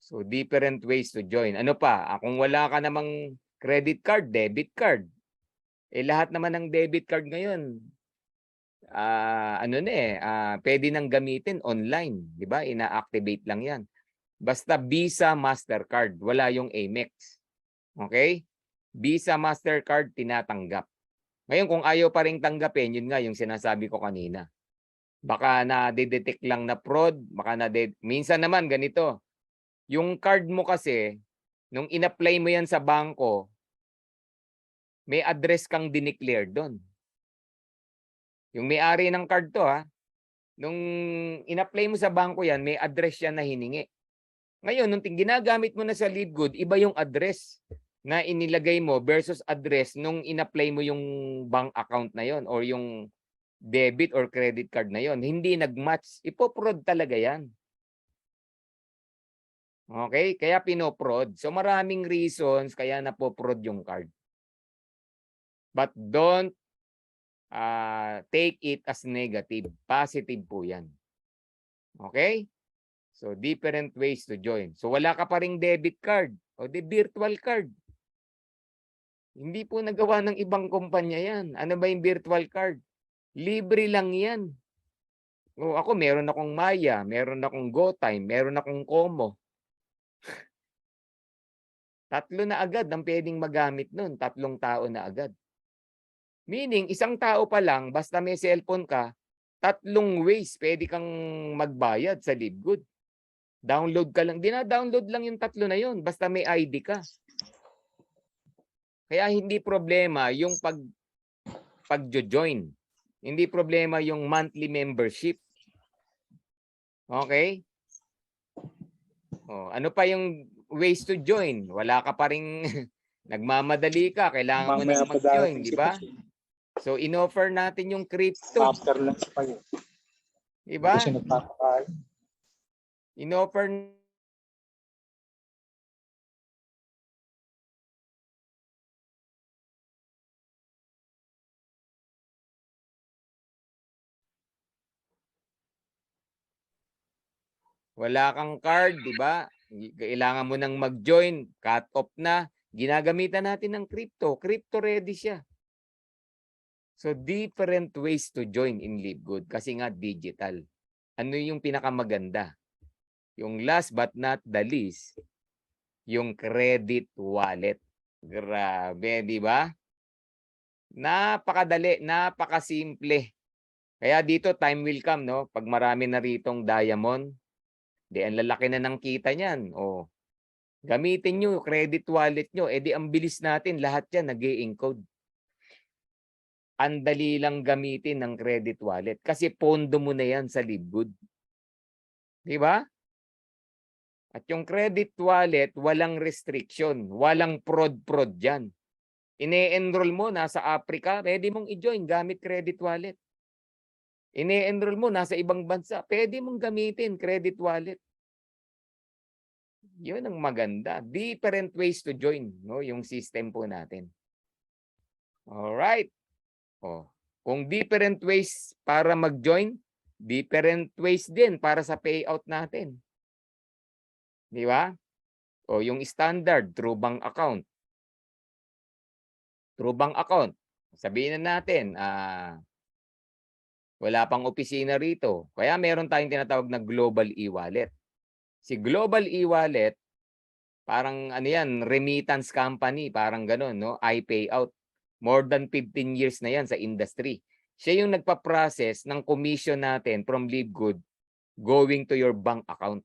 So different ways to join. Ano pa? Kung wala ka namang credit card, debit card. Lahat naman ng debit card ngayon, pwede nang gamitin online, 'di ba? Ina-activate lang 'yan. Basta Visa, Mastercard, wala yung Amex. Okay? Visa, Mastercard tinatanggap. Ngayon, kung ayaw pa rin tanggapin, yun nga yung sinasabi ko kanina. Baka na-detect lang na fraud, baka minsan naman ganito. Yung card mo kasi, nung in-apply mo yan sa bangko, may address kang dineclare doon. Yung may-ari ng card to nung in-apply mo sa bangko yan, may address yan na hiningi. Ngayon, nung ginagamit mo na sa Livegood, iba yung address na inilagay mo versus address nung in-apply mo yung bank account na yon or yung debit or credit card na yon. Hindi nag-match. Ipo-fraud talaga yan. Okay? Kaya pino-fraud. So maraming reasons kaya napo-fraud yung card. But don't take it as negative. Positive po yan. Okay? So different ways to join. So wala ka pa ring debit card o the virtual card. Hindi po nagawa ng ibang kumpanya yan. Ano ba yung virtual card? Libre lang yan. O ako, meron akong Maya, meron akong GoTime, meron akong Como. Tatlo na agad ang pwedeng magamit nun. 3 tao na agad. Meaning, isang tao pa lang, basta may cellphone ka, 3 ways pwede kang magbayad sa Livegood. Download ka lang. Dina-download lang yung 3 na yun. Basta may ID ka. Kaya hindi problema yung pag-join. Hindi problema yung monthly membership. Okay? Ano pa yung ways to join? Wala ka pa ring nagmamadali ka. Kailangan mo nang mag-join, di ba? So, in-offer natin yung crypto. After lunch pa yun. Di ba? Kasi nagpapakain. In-offer wala kang card, di ba? Kailangan mo nang mag-join, cut off na. Ginagamitan natin ng crypto. Crypto ready siya. So, different ways to join in Livegood kasi nga digital. Ano yung pinakamaganda? Yung last but not the least, yung credit wallet. Grabe, di ba? Napakadali, napakasimple. Kaya dito, time will come, no? Pag marami na ritong diamond, di ang lalaki na ng kita niyan. Gamitin nyo, credit wallet nyo. Di ang bilis natin, lahat yan nag-e-encode. Ang dali lang gamitin ng credit wallet kasi pondo mo na yan sa Livegood. Di ba? At yung credit wallet, walang restriction, walang prod dyan. Ine-enroll mo, nasa Africa, pwede mong i-join gamit credit wallet. Ine-enroll mo, nasa ibang bansa, pwede mong gamitin credit wallet. Yun ang maganda. Different ways to join, no, yung system po natin. Alright. Kung different ways para mag-join, different ways din para sa payout natin. Di ba? Yung standard, through bank account. Through bank account. Sabihin na natin, wala pang opisina rito. Kaya meron tayong tinatawag na global e-wallet. Si global e-wallet, parang ano yan, remittance company, parang ganun, no? iPayout. More than 15 years na yan sa industry. Siya yung nagpa-process ng commission natin from Livegood going to your bank account.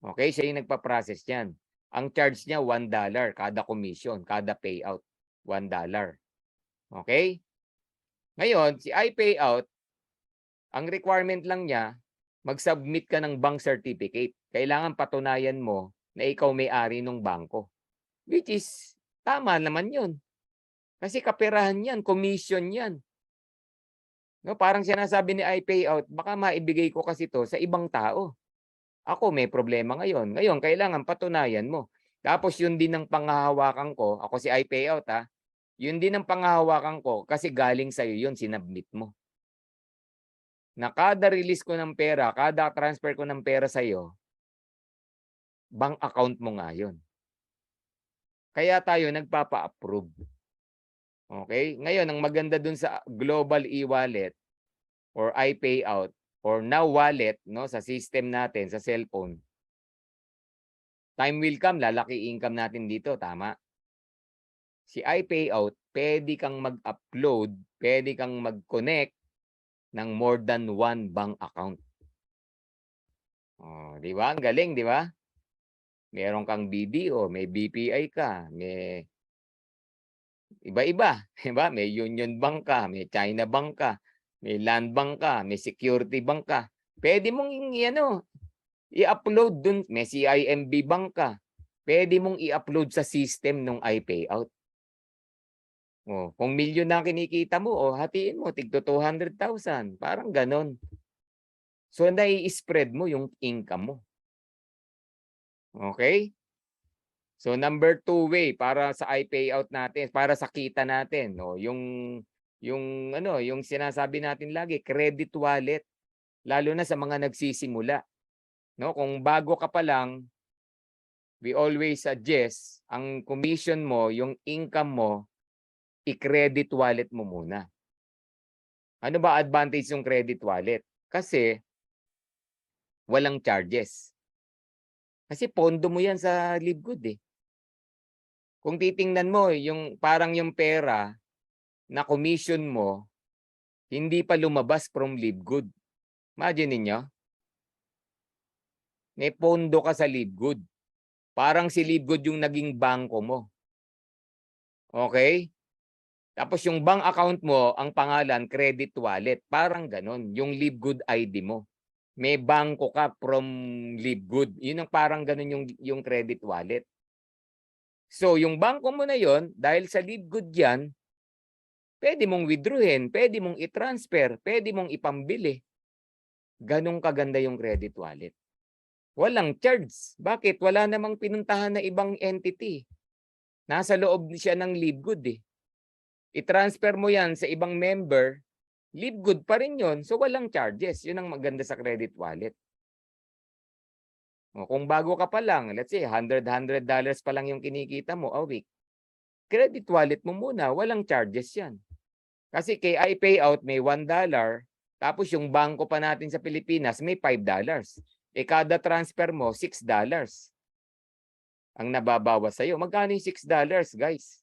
Okay, siya yung nagpa-process yan. Ang charge niya $1 kada commission, kada payout. $1. Okay? Ngayon, si iPayout, ang requirement lang niya, mag-submit ka ng bank certificate. Kailangan patunayan mo na ikaw may-ari ng bangko. Which is, tama naman yun. Kasi kaperahan yan, commission yan. No, parang sinasabi ni iPayout, baka maibigay ko kasi to sa ibang tao. Ako may problema ngayon. Ngayon, kailangan patunayan mo. Tapos yun din ang panghahawakan ko. Ako si iPayout Yun din ang panghahawakan ko kasi galing sa'yo yun, sinabmit mo. Na kada release ko ng pera, kada transfer ko ng pera sa'yo, bank account mo nga yun. Kaya tayo nagpapa-approve. Okay? Ngayon, ang maganda dun sa global e-wallet or iPayout or now wallet, no, sa system natin, sa cellphone, time will come, lalaki income natin dito, tama? Si iPayout, pwede kang mag-upload, pwede kang mag-connect ng more than one bank account. Oh, di ba? Ang galing, di ba? Meron kang BDO, may BPI ka, may iba-iba, di ba? May Union Bank ka, may China Bank ka, may Land Bank ka, may Security Bank ka. Pwede mong i-upload dun, may CIMB Bank ka. Pwede mong i-upload sa system ng iPayout. Oh, kung milyon na kinikita mo, hatiin mo, tigto 200,000. Parang ganon. So, nai-spread mo yung income mo. Okay? So, number 2 way para sa iPayout natin, para sa kita natin, no? Yung sinasabi natin lagi, credit wallet, lalo na sa mga nagsisimula. No, kung bago ka pa lang, we always suggest ang commission mo, yung income mo, i-credit wallet mo muna. Ano ba advantage ng credit wallet? Kasi walang charges. Kasi pondo mo 'yan sa Livegood eh. Kung titingnan mo, yung parang yung pera na commission mo hindi pa lumabas from Livegood. Imagine niyo, may pondo ka sa Livegood. Parang si Livegood yung naging bangko mo. Okay? Tapos yung bank account mo, ang pangalan, credit wallet. Parang ganon, yung Livegood ID mo. May bangko ka from Livegood. Yun ang parang ganon yung credit wallet. So, yung bangko mo na yon, dahil sa Livegood yan, pwede mong withdrawin, pwede mong i-transfer, pwede mong ipambili. Ganong kaganda yung credit wallet. Walang charge. Bakit? Wala namang pinuntahan na ibang entity. Nasa loob siya ng Livegood eh. I-transfer mo yan sa ibang member, Livegood pa rin yun. So walang charges. Yun ang maganda sa credit wallet. O, kung bago ka pa lang, let's say $100 pa lang yung kinikita mo a week, credit wallet mo muna, walang charges yan. Kasi kay iPayout may $1, tapos yung bangko pa natin sa Pilipinas may $5. Kada transfer mo, $6 ang nababawas sa'yo. Magkano yung $6, guys?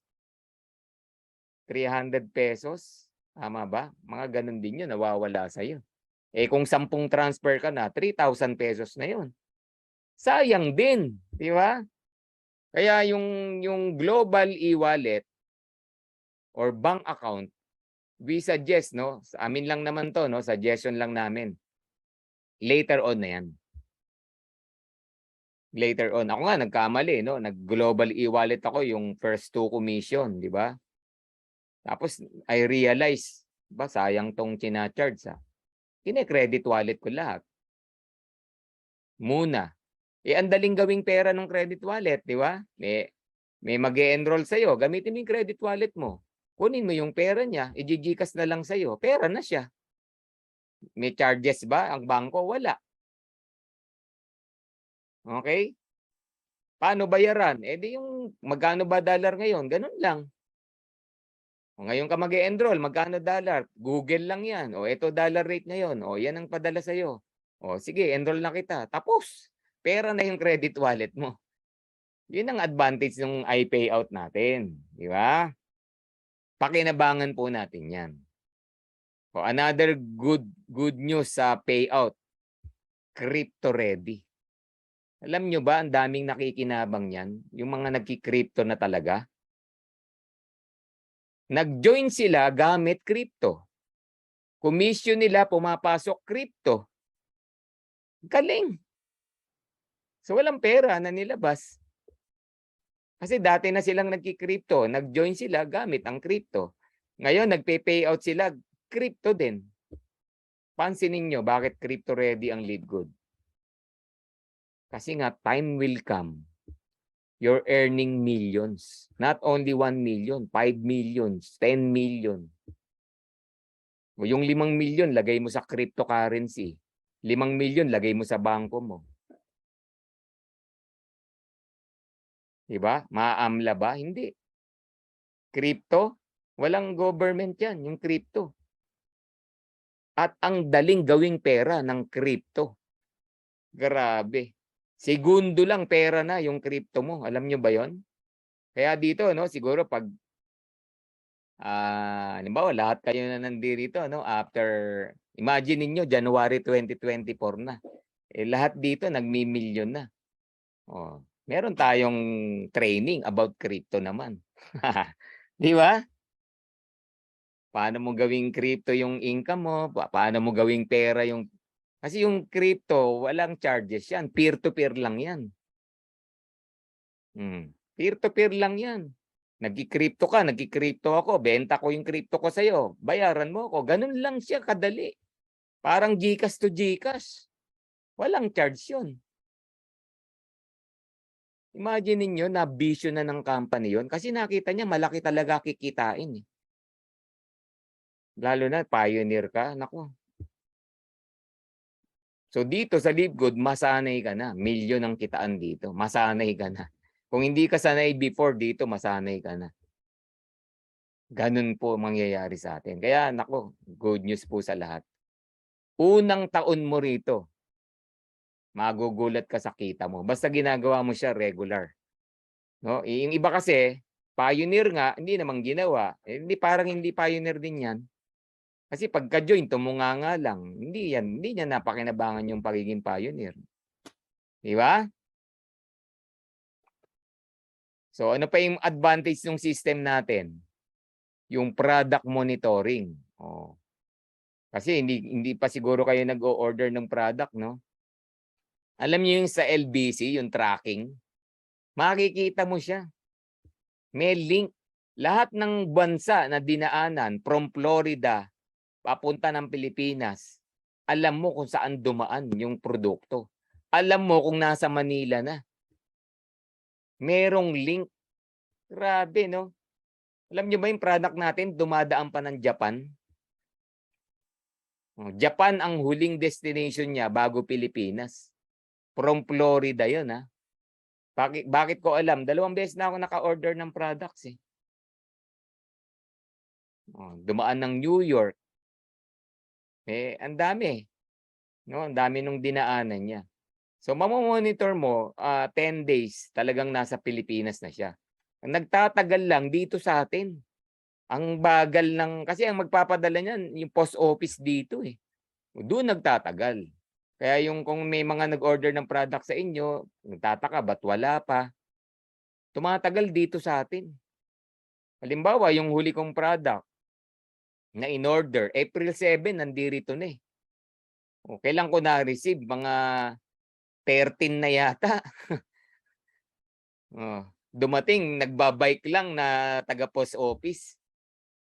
300 pesos? Tama ba? Mga ganun din yun, nawawala sa'yo. Kung 10 transfer ka na, 3,000 pesos na yun. Sayang din, di ba? Kaya yung global e-wallet or bank account, we suggest, no? Sa amin lang naman to, no? Suggestion lang namin. Later on na yan. Later on. Ako nga, nagkamali, no? Nag-global e-wallet ako yung first 2 commission, di ba? Tapos, I realize, ba, sayang tong china-charge, ha? Kine-credit wallet ko lahat. Muna. Ang daling gawing pera ng credit wallet, di ba? May mag-e-enroll sa'yo, gamitin mo yung credit wallet mo. Kunin mo yung pera niya, i-GCash na lang sa'yo. Pera na siya. May charges ba ang bangko? Wala. Okay? Paano bayaran? Di yung magkano ba dollar ngayon? Ganun lang. Ngayon ka mag-e-enroll, magkano dollar? Google lang yan. Ito dollar rate ngayon. Yan ang padala sa'yo. Sige, enroll na kita. Tapos, pera na yung credit wallet mo. Yun ang advantage ng iPayout natin. Di ba? Pakinabangan po natin yan. Another good news sa payout, crypto ready. Alam nyo ba, ang daming nakikinabang yan? Yung mga nagki-crypto na talaga. Nag-join sila gamit crypto. Commission nila pumapasok crypto. Galing. So walang pera na nilabas. Kasi dati na silang nagki-crypto, nag-join sila gamit ang crypto. Ngayon nagpe-payout sila, crypto din. Pansinin nyo, bakit crypto ready ang Livegood? Kasi nga time will come. You're earning millions. Not only 1 million, 5 millions, 10 million. Yung 5 million, lagay mo sa cryptocurrency. 5 million, lagay mo sa bangko mo. Diba? Maamla ba? Hindi. Crypto, walang government yan, yung crypto. At ang daling gawing pera ng crypto. Grabe. Segundo lang pera na yung crypto mo. Alam nyo ba yon? Kaya dito, no, siguro pag Halimbawa lahat kayo na nandito, no, after, imagine ninyo January 2024 na. Lahat dito nagmi-milyon na. Meron tayong training about crypto naman. 'Di ba? Paano mo gawing crypto yung income mo, paano mo gawing pera yung, kasi yung crypto walang charges yan, peer to peer lang yan. Peer to peer lang yan. Nagki-crypto ka, nagki-crypto ako, benta ko yung crypto ko sa'yo, bayaran mo ako. Ganun lang siya kadali. Parang GCash to GCash. Walang charge yun. Imagine ninyo na bisyo na ng company yun kasi nakita niya malaki talaga kikitain. Lalo na pioneer ka, nako. So dito sa Livegood, masanay ka na. Milyon ang kitaan dito. Masanay ka na. Kung hindi ka sanay before dito, masanay ka na. Ganun po mangyayari sa atin. Kaya nako, good news po sa lahat. Unang taon mo rito, magugulat ka sa kita mo. Basta ginagawa mo siya regular. No? Yung iba kasi, pioneer nga, hindi namang ginawa. Hindi, parang hindi pioneer din yan. Kasi pagka-join, tumunganga lang. Hindi niya napakinabangan yung pagiging pioneer. Di ba? So ano pa yung advantage ng system natin? Yung product monitoring. Kasi hindi pa siguro kayo nag-o-order ng product, no? Alam niyo yung sa LBC, yung tracking, makikita mo siya. May link. Lahat ng bansa na dinaanan from Florida papunta ng Pilipinas, alam mo kung saan dumaan yung produkto. Alam mo kung nasa Manila na. Merong link. Grabe, no? Alam niyo ba yung product natin dumadaan pa ng Japan? Japan ang huling destination niya bago Pilipinas. From Florida yun, ha? Bakit ko alam? 2 beses na ako naka-order ng products, eh. Dumaan ng New York. Ang dami. No? Ang dami nung dinaanan niya. So, mamomonitor mo, 10 days, talagang nasa Pilipinas na siya. Nagtatagal lang dito sa atin. Ang bagal ng, kasi ang magpapadala niyan, yung post office dito, eh. Doon nagtatagal. Kaya yung kung may mga nag-order ng product sa inyo, nagtataka, ba't wala pa? Tumatagal dito sa atin. Halimbawa, yung huli kong product na in-order, April 7, nandirito na, eh. Kailan ko na-receive? Mga 13 na yata. Dumating, nagbabike lang na taga post office.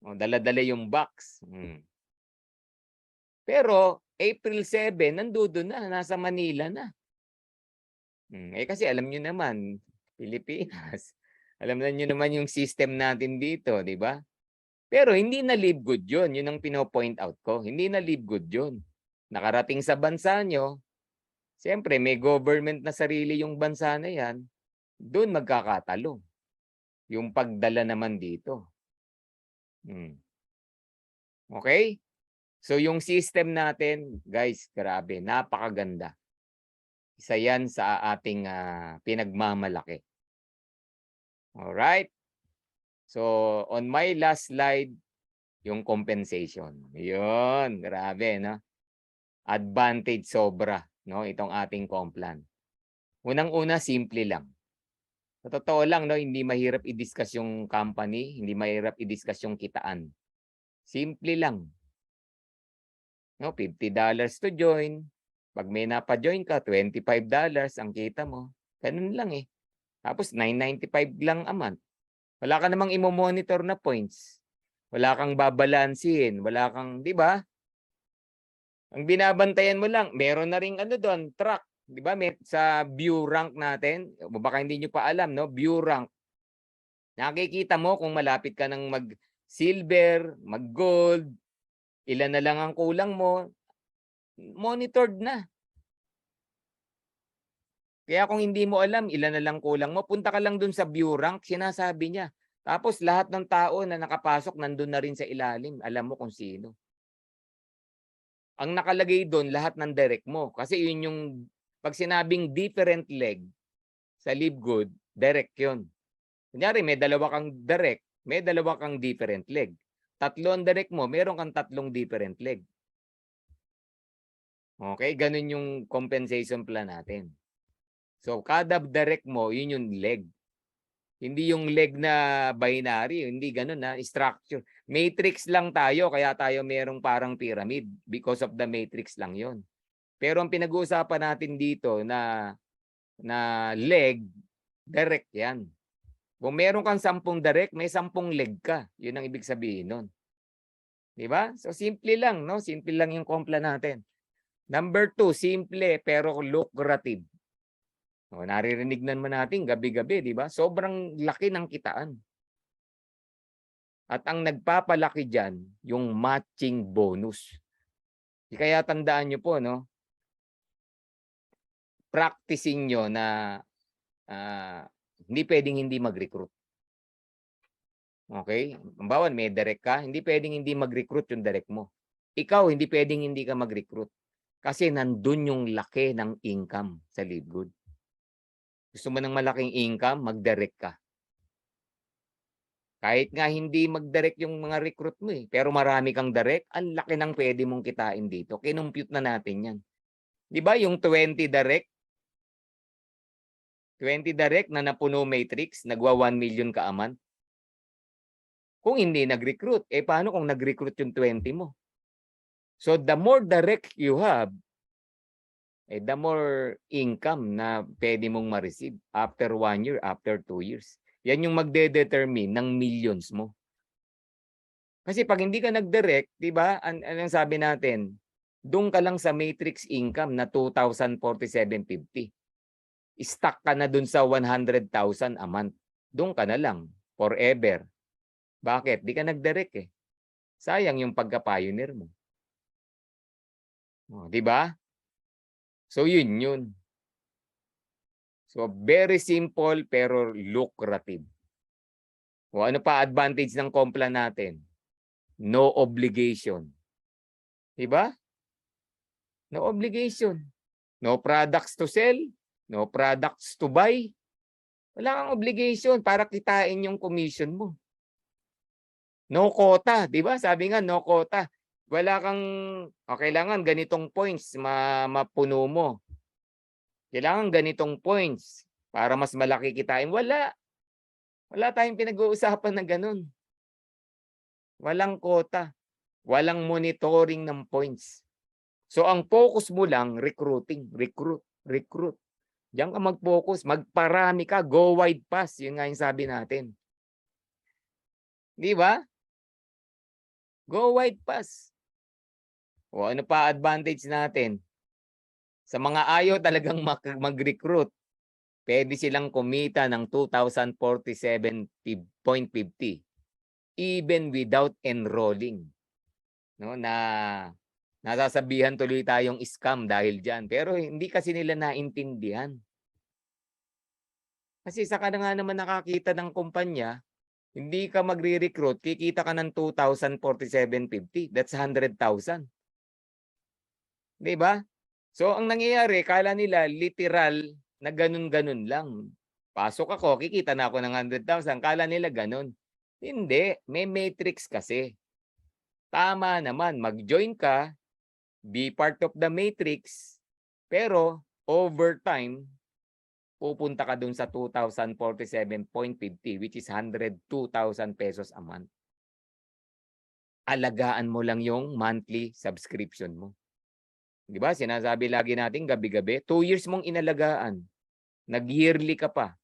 Dala-dala yung box. Pero April 7, nandoon na, nasa Manila na. Kasi alam niyo naman, Pilipinas. Alam na niyo naman yung system natin dito, di ba? Pero hindi na live good yun. Yun ang pino-point out ko. Hindi na live good yun. Nakarating sa bansa nyo, siyempre may government na sarili yung bansa na yan, doon magkakatalo. Yung pagdala naman dito. Okay? So yung system natin, guys, grabe, napakaganda. Isa yan sa ating pinagmamalaki. Alright? So on my last slide, yung compensation. Yun, grabe, no? Advantage sobra, no? Itong ating Complan. Unang-una, simple lang. Sa totoo lang, no, hindi mahirap i-discuss yung company, hindi mahirap i-discuss yung kitaan. Simple lang. No, $50 to join. Pag may napa-join ka, $25 ang kita mo. Ganun lang, eh. Tapos $9.95 lang a month. Wala ka namang imo-monitor na points. Wala kang babalansin, wala kang, 'di ba? Ang binabantayan mo lang, meron na ring doon, track, 'di ba? Sa view rank natin, baka hindi niyo pa alam, no? View rank. Nakikita mo kung malapit ka ng mag-silver, mag-gold, ilan na lang ang kulang mo, monitored na. Kaya kung hindi mo alam ilan na lang kulang mo, punta ka lang dun sa view rank, sinasabi niya. Tapos lahat ng tao na nakapasok nandun na rin sa ilalim. Alam mo kung sino. Ang nakalagay doon lahat ng direct mo. Kasi yun yung, pag sinabing different leg sa Livegood, direct yun. Kunyari may 2 kang direct, may dalawa kang different leg. Tatlo ang direct mo, meron kang tatlong different leg. Okay, ganun yung compensation plan natin. So, kada direct mo, yun yung leg. Hindi yung leg na binary, hindi ganun na structure. Matrix lang tayo, kaya tayo merong parang pyramid because of the matrix lang yon. Pero ang pinag-uusapan natin dito na leg, direct yan. Kung meron kang 10 direct, may 10 leg ka. Yun ang ibig sabihin nun. Di ba? So, simple lang, no? Simple lang yung compla natin. Number 2, simple pero lucrative. O, naririnig naman natin gabi-gabi, di ba? Sobrang laki ng kitaan. At ang nagpapalaki dyan, yung matching bonus. Kaya tandaan nyo po, no? Practicing nyo na hindi pwedeng hindi mag-recruit. Okay? Halimbawa, may direct ka, hindi pwedeng hindi mag-recruit yung direct mo. Ikaw, hindi pwedeng hindi ka mag-recruit. Kasi nandun yung laki ng income sa LiveGood. Gusto mo ng malaking income, mag-direct ka. Kahit nga hindi mag-direct yung mga recruit mo pero marami kang direct, ang laki ng pwede mong kitain dito. Kinumpute na natin yan. Di ba yung 20 direct? 20 direct na napuno matrix, nagwa 1 million ka a month. Kung hindi nag-recruit, paano kung nag-recruit yung 20 mo? So the more direct you have, the more income na pwede mong ma-receive after 1 year, after 2 years. Yan yung magde-determine ng millions mo. Kasi pag hindi ka nag-direct, di ba, anong sabi natin, doon ka lang sa matrix income na 2,047.50. Stuck ka na doon sa 100,000 a month. Doon ka na lang, forever. Bakit? Di ka nag-direct Sayang yung pagka-pioneer mo. Di ba? So yun. So very simple pero lucrative. O ano pa advantage ng compla natin? No obligation. Diba? No obligation. No products to sell. No products to buy. Wala kang obligation para kitain yung commission mo. No quota. Diba? Sabi nga, no quota. Wala kang, kailangan ganitong points mapuno mo. Kailangan ganitong points para mas malaki kitain. Wala. Wala tayong pinag-uusapan na ganun. Walang quota. Walang monitoring ng points. So, ang focus mo lang, recruiting. Recruit. Diyan ka mag-focus. Magparami ka. Go wide pass. Yun nga yung sabi natin. Di ba? Go wide pass. O ano pa advantage natin? Sa mga ayaw talagang mag-recruit, pwede silang kumita ng 2,047.50 even without enrolling. No, na nasasabihan tuloy tayong scam dahil diyan. Pero hindi kasi nila naintindihan. Kasi saka na nga naman nakakita ng kumpanya, hindi ka magre-recruit, kikita ka ng 2,047.50. That's 100,000. 'Di ba? So ang nangyayari, kala nila literal na ganun-ganun lang. Pasok ako, kikita na ako ng 100,000. Kala nila ganun. Hindi, may matrix kasi. Tama naman, mag-join ka, be part of the matrix, pero over time, pupunta ka dun sa 2,047.50 which is 102,000 pesos a month. Alagaan mo lang yung monthly subscription mo. Di ba? Sinasabi lagi natin gabi-gabi, 2 years mong inalagaan. Nag-yearly ka pa.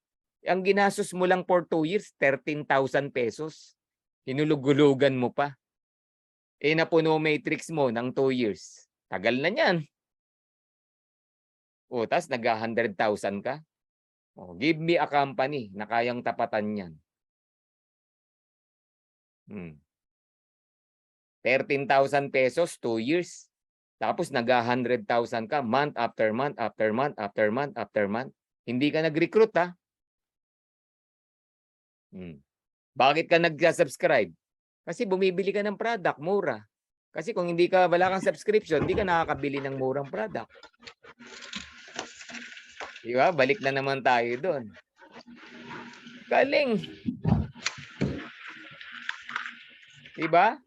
Ang ginastos mo lang for 2 years, 13,000 pesos. Hinulugulugan mo pa. Napuno matrix mo ng 2 years. Tagal na yan. Tas nag-100,000 ka. Give me a company na kayang tapatan yan. 13,000 pesos, 2 years. Tapos nag-100,000 ka month after month after month after month after month. Hindi ka nag-recruit ha. Bakit ka nag-subscribe? Kasi bumibili ka ng product, mura. Kasi kung wala kang subscription, hindi ka nakakabili ng murang product. Di ba? Balik na naman tayo doon. Galing. Diba?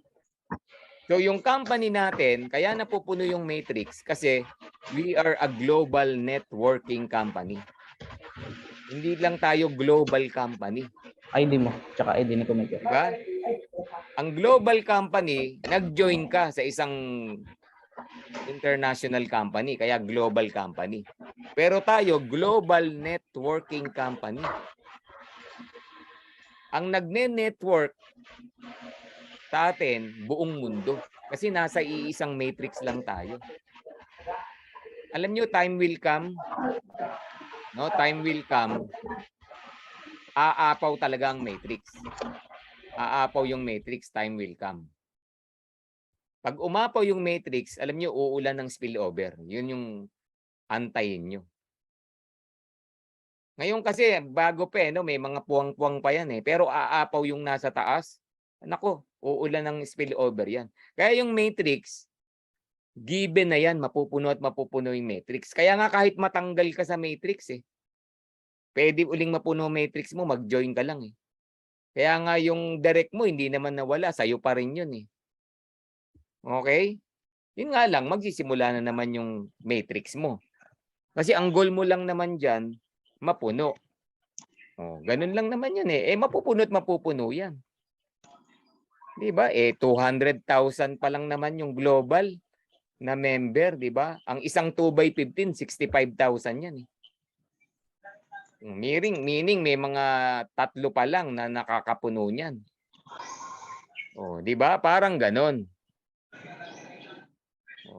So yung company natin, kaya napupuno yung matrix kasi we are a global networking company. Hindi lang tayo global company. ID mo, tsaka ID ni Kumiko. Diba? Ang global company, nag-join ka sa isang international company, kaya global company. Pero tayo, global networking company. Ang nagne-network sa atin, buong mundo. Kasi nasa iisang matrix lang tayo. Alam nyo, time will come. No, time will come. Aapaw talaga ang matrix. Aapaw yung matrix, time will come. Pag umapaw yung matrix, alam nyo, uulan ng spillover. Yun yung antayin nyo. Ngayon kasi, bago pa no, may mga puwang-puwang pa yan Pero aapaw yung nasa taas. Nako, uulan ng spillover yan. Kaya yung matrix, given na yan, mapupuno at mapupuno yung matrix. Kaya nga kahit matanggal ka sa matrix pwede uling mapuno matrix mo, mag-join ka lang Kaya nga yung direct mo, hindi naman nawala, sa'yo pa rin yun Okay? Yun nga lang, magsisimula na naman yung matrix mo. Kasi ang goal mo lang naman dyan, mapuno. Ganun lang naman yan mapupuno at mapupuno yan. Diba? 200,000 pa lang naman yung global na member, diba? Ang isang 2x15, 65,000 yan Meaning may mga 3 pa lang na nakakapuno niyan. Diba? Parang ganon.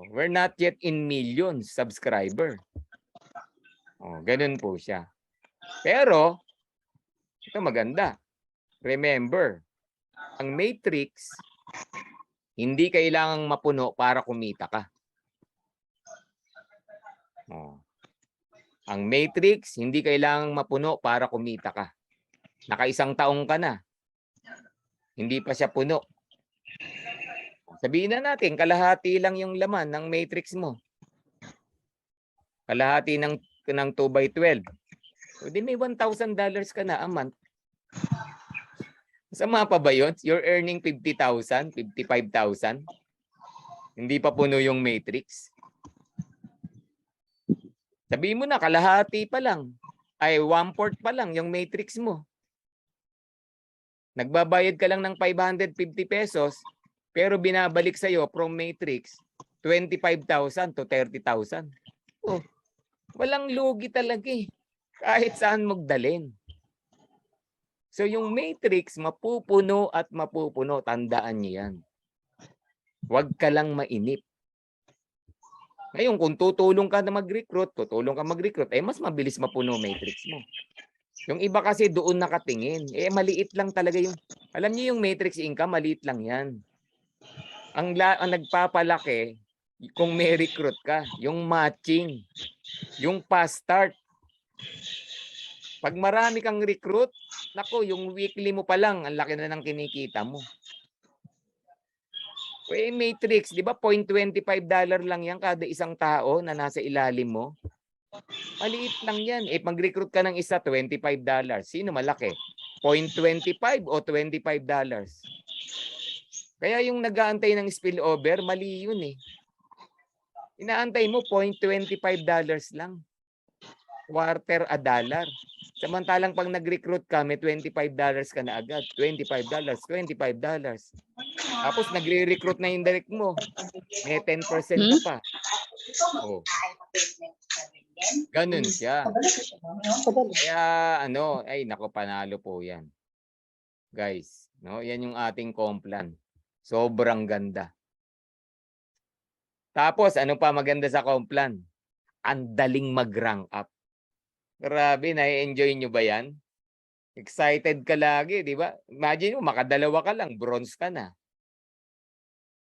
We're not yet in millions subscriber. Ganun po siya. Pero, ito maganda. Remember, ang matrix, hindi kailangang mapuno para kumita ka. Ang matrix, hindi kailangang mapuno para kumita ka. Nakaisang taong ka na. Hindi pa siya puno. Sabihin na natin, kalahati lang yung laman ng matrix mo. Kalahati ng 2x12. O di may $1,000 ka na a month. Masama pa ba yun? You're earning 50,000, 55,000. Hindi pa puno yung matrix. Sabihin mo na, kalahati pa lang. Ay, 1/4 pa lang yung matrix mo. Nagbabayad ka lang ng 550 pesos, pero binabalik sa'yo from matrix, 25,000 to 30,000. Walang lugi talaga kahit saan magdalin. So yung matrix, mapupuno at mapupuno. Tandaan niyo yan. Huwag ka lang mainip. Ngayon, kung tutulong ka na mag-recruit, mas mabilis mapuno matrix mo. Yung iba kasi doon nakatingin. Maliit lang talaga yung, alam niyo yung matrix income, maliit lang yan. Ang nagpapalaki, kung may recruit ka, yung matching, yung fast start. Pag marami kang recruit, nako, yung weekly mo pa lang, ang laki na ng kinikita mo. Matrix, di ba, $0.25 lang yan kada isang tao na nasa ilalim mo. Maliit lang yan. Mag-recruit ka ng isa, $25. Sino malaki? 0.25 o $25? Kaya yung nag-aantay ng spillover, mali yun Inaantay mo, $0.25 lang. $0.25. Samantalang pag nag-recruit ka, may $25 ka na agad. $25. Tapos nagre-recruit na yung direct mo. May 10% ka pa. Ganun siya. Kaya nako, panalo po yan. Guys, yan yung ating Complan. Sobrang ganda. Tapos, ano pa maganda sa Complan? Ang daling mag-rank up. Grabe, na-enjoy nyo ba yan? Excited ka lagi, di ba? Imagine mo, makadalawa ka lang, bronze ka na.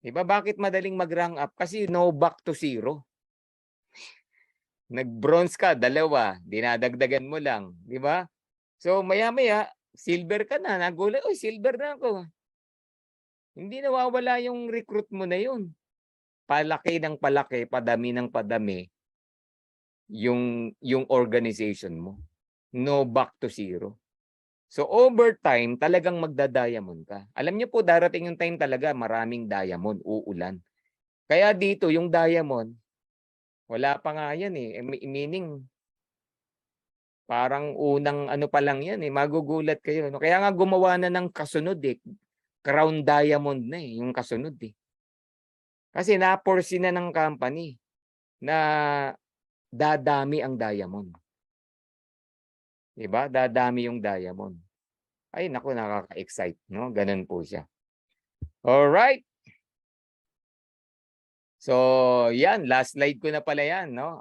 Di ba? Bakit madaling mag-rank up? Kasi no back to zero. Nag-bronze ka, dalawa, dinadagdagan mo lang. Di ba? So, maya-maya, silver ka na. Nagulat, silver na ako. Hindi nawawala yung recruit mo na yun. Palaki ng palaki, padami ng padami yung organization mo. No back to zero. So over time, talagang magda-diamond ka. Alam niyo po, darating yung time talaga maraming diamond, uulan. Kaya dito, yung diamond, wala pa nga yan eh. Meaning, parang unang ano pa lang yan eh. Magugulat kayo. No? Kaya nga gumawa na ng kasunod eh. Crown diamond na eh, yung kasunod eh. Kasi na-foresee na ng company na dadami ang diamond. Diba? Dadami yung diamond. Ay, naku, nakaka-excite. No? Ganun po siya. Alright. So, yan. Last slide ko na pala yan. No?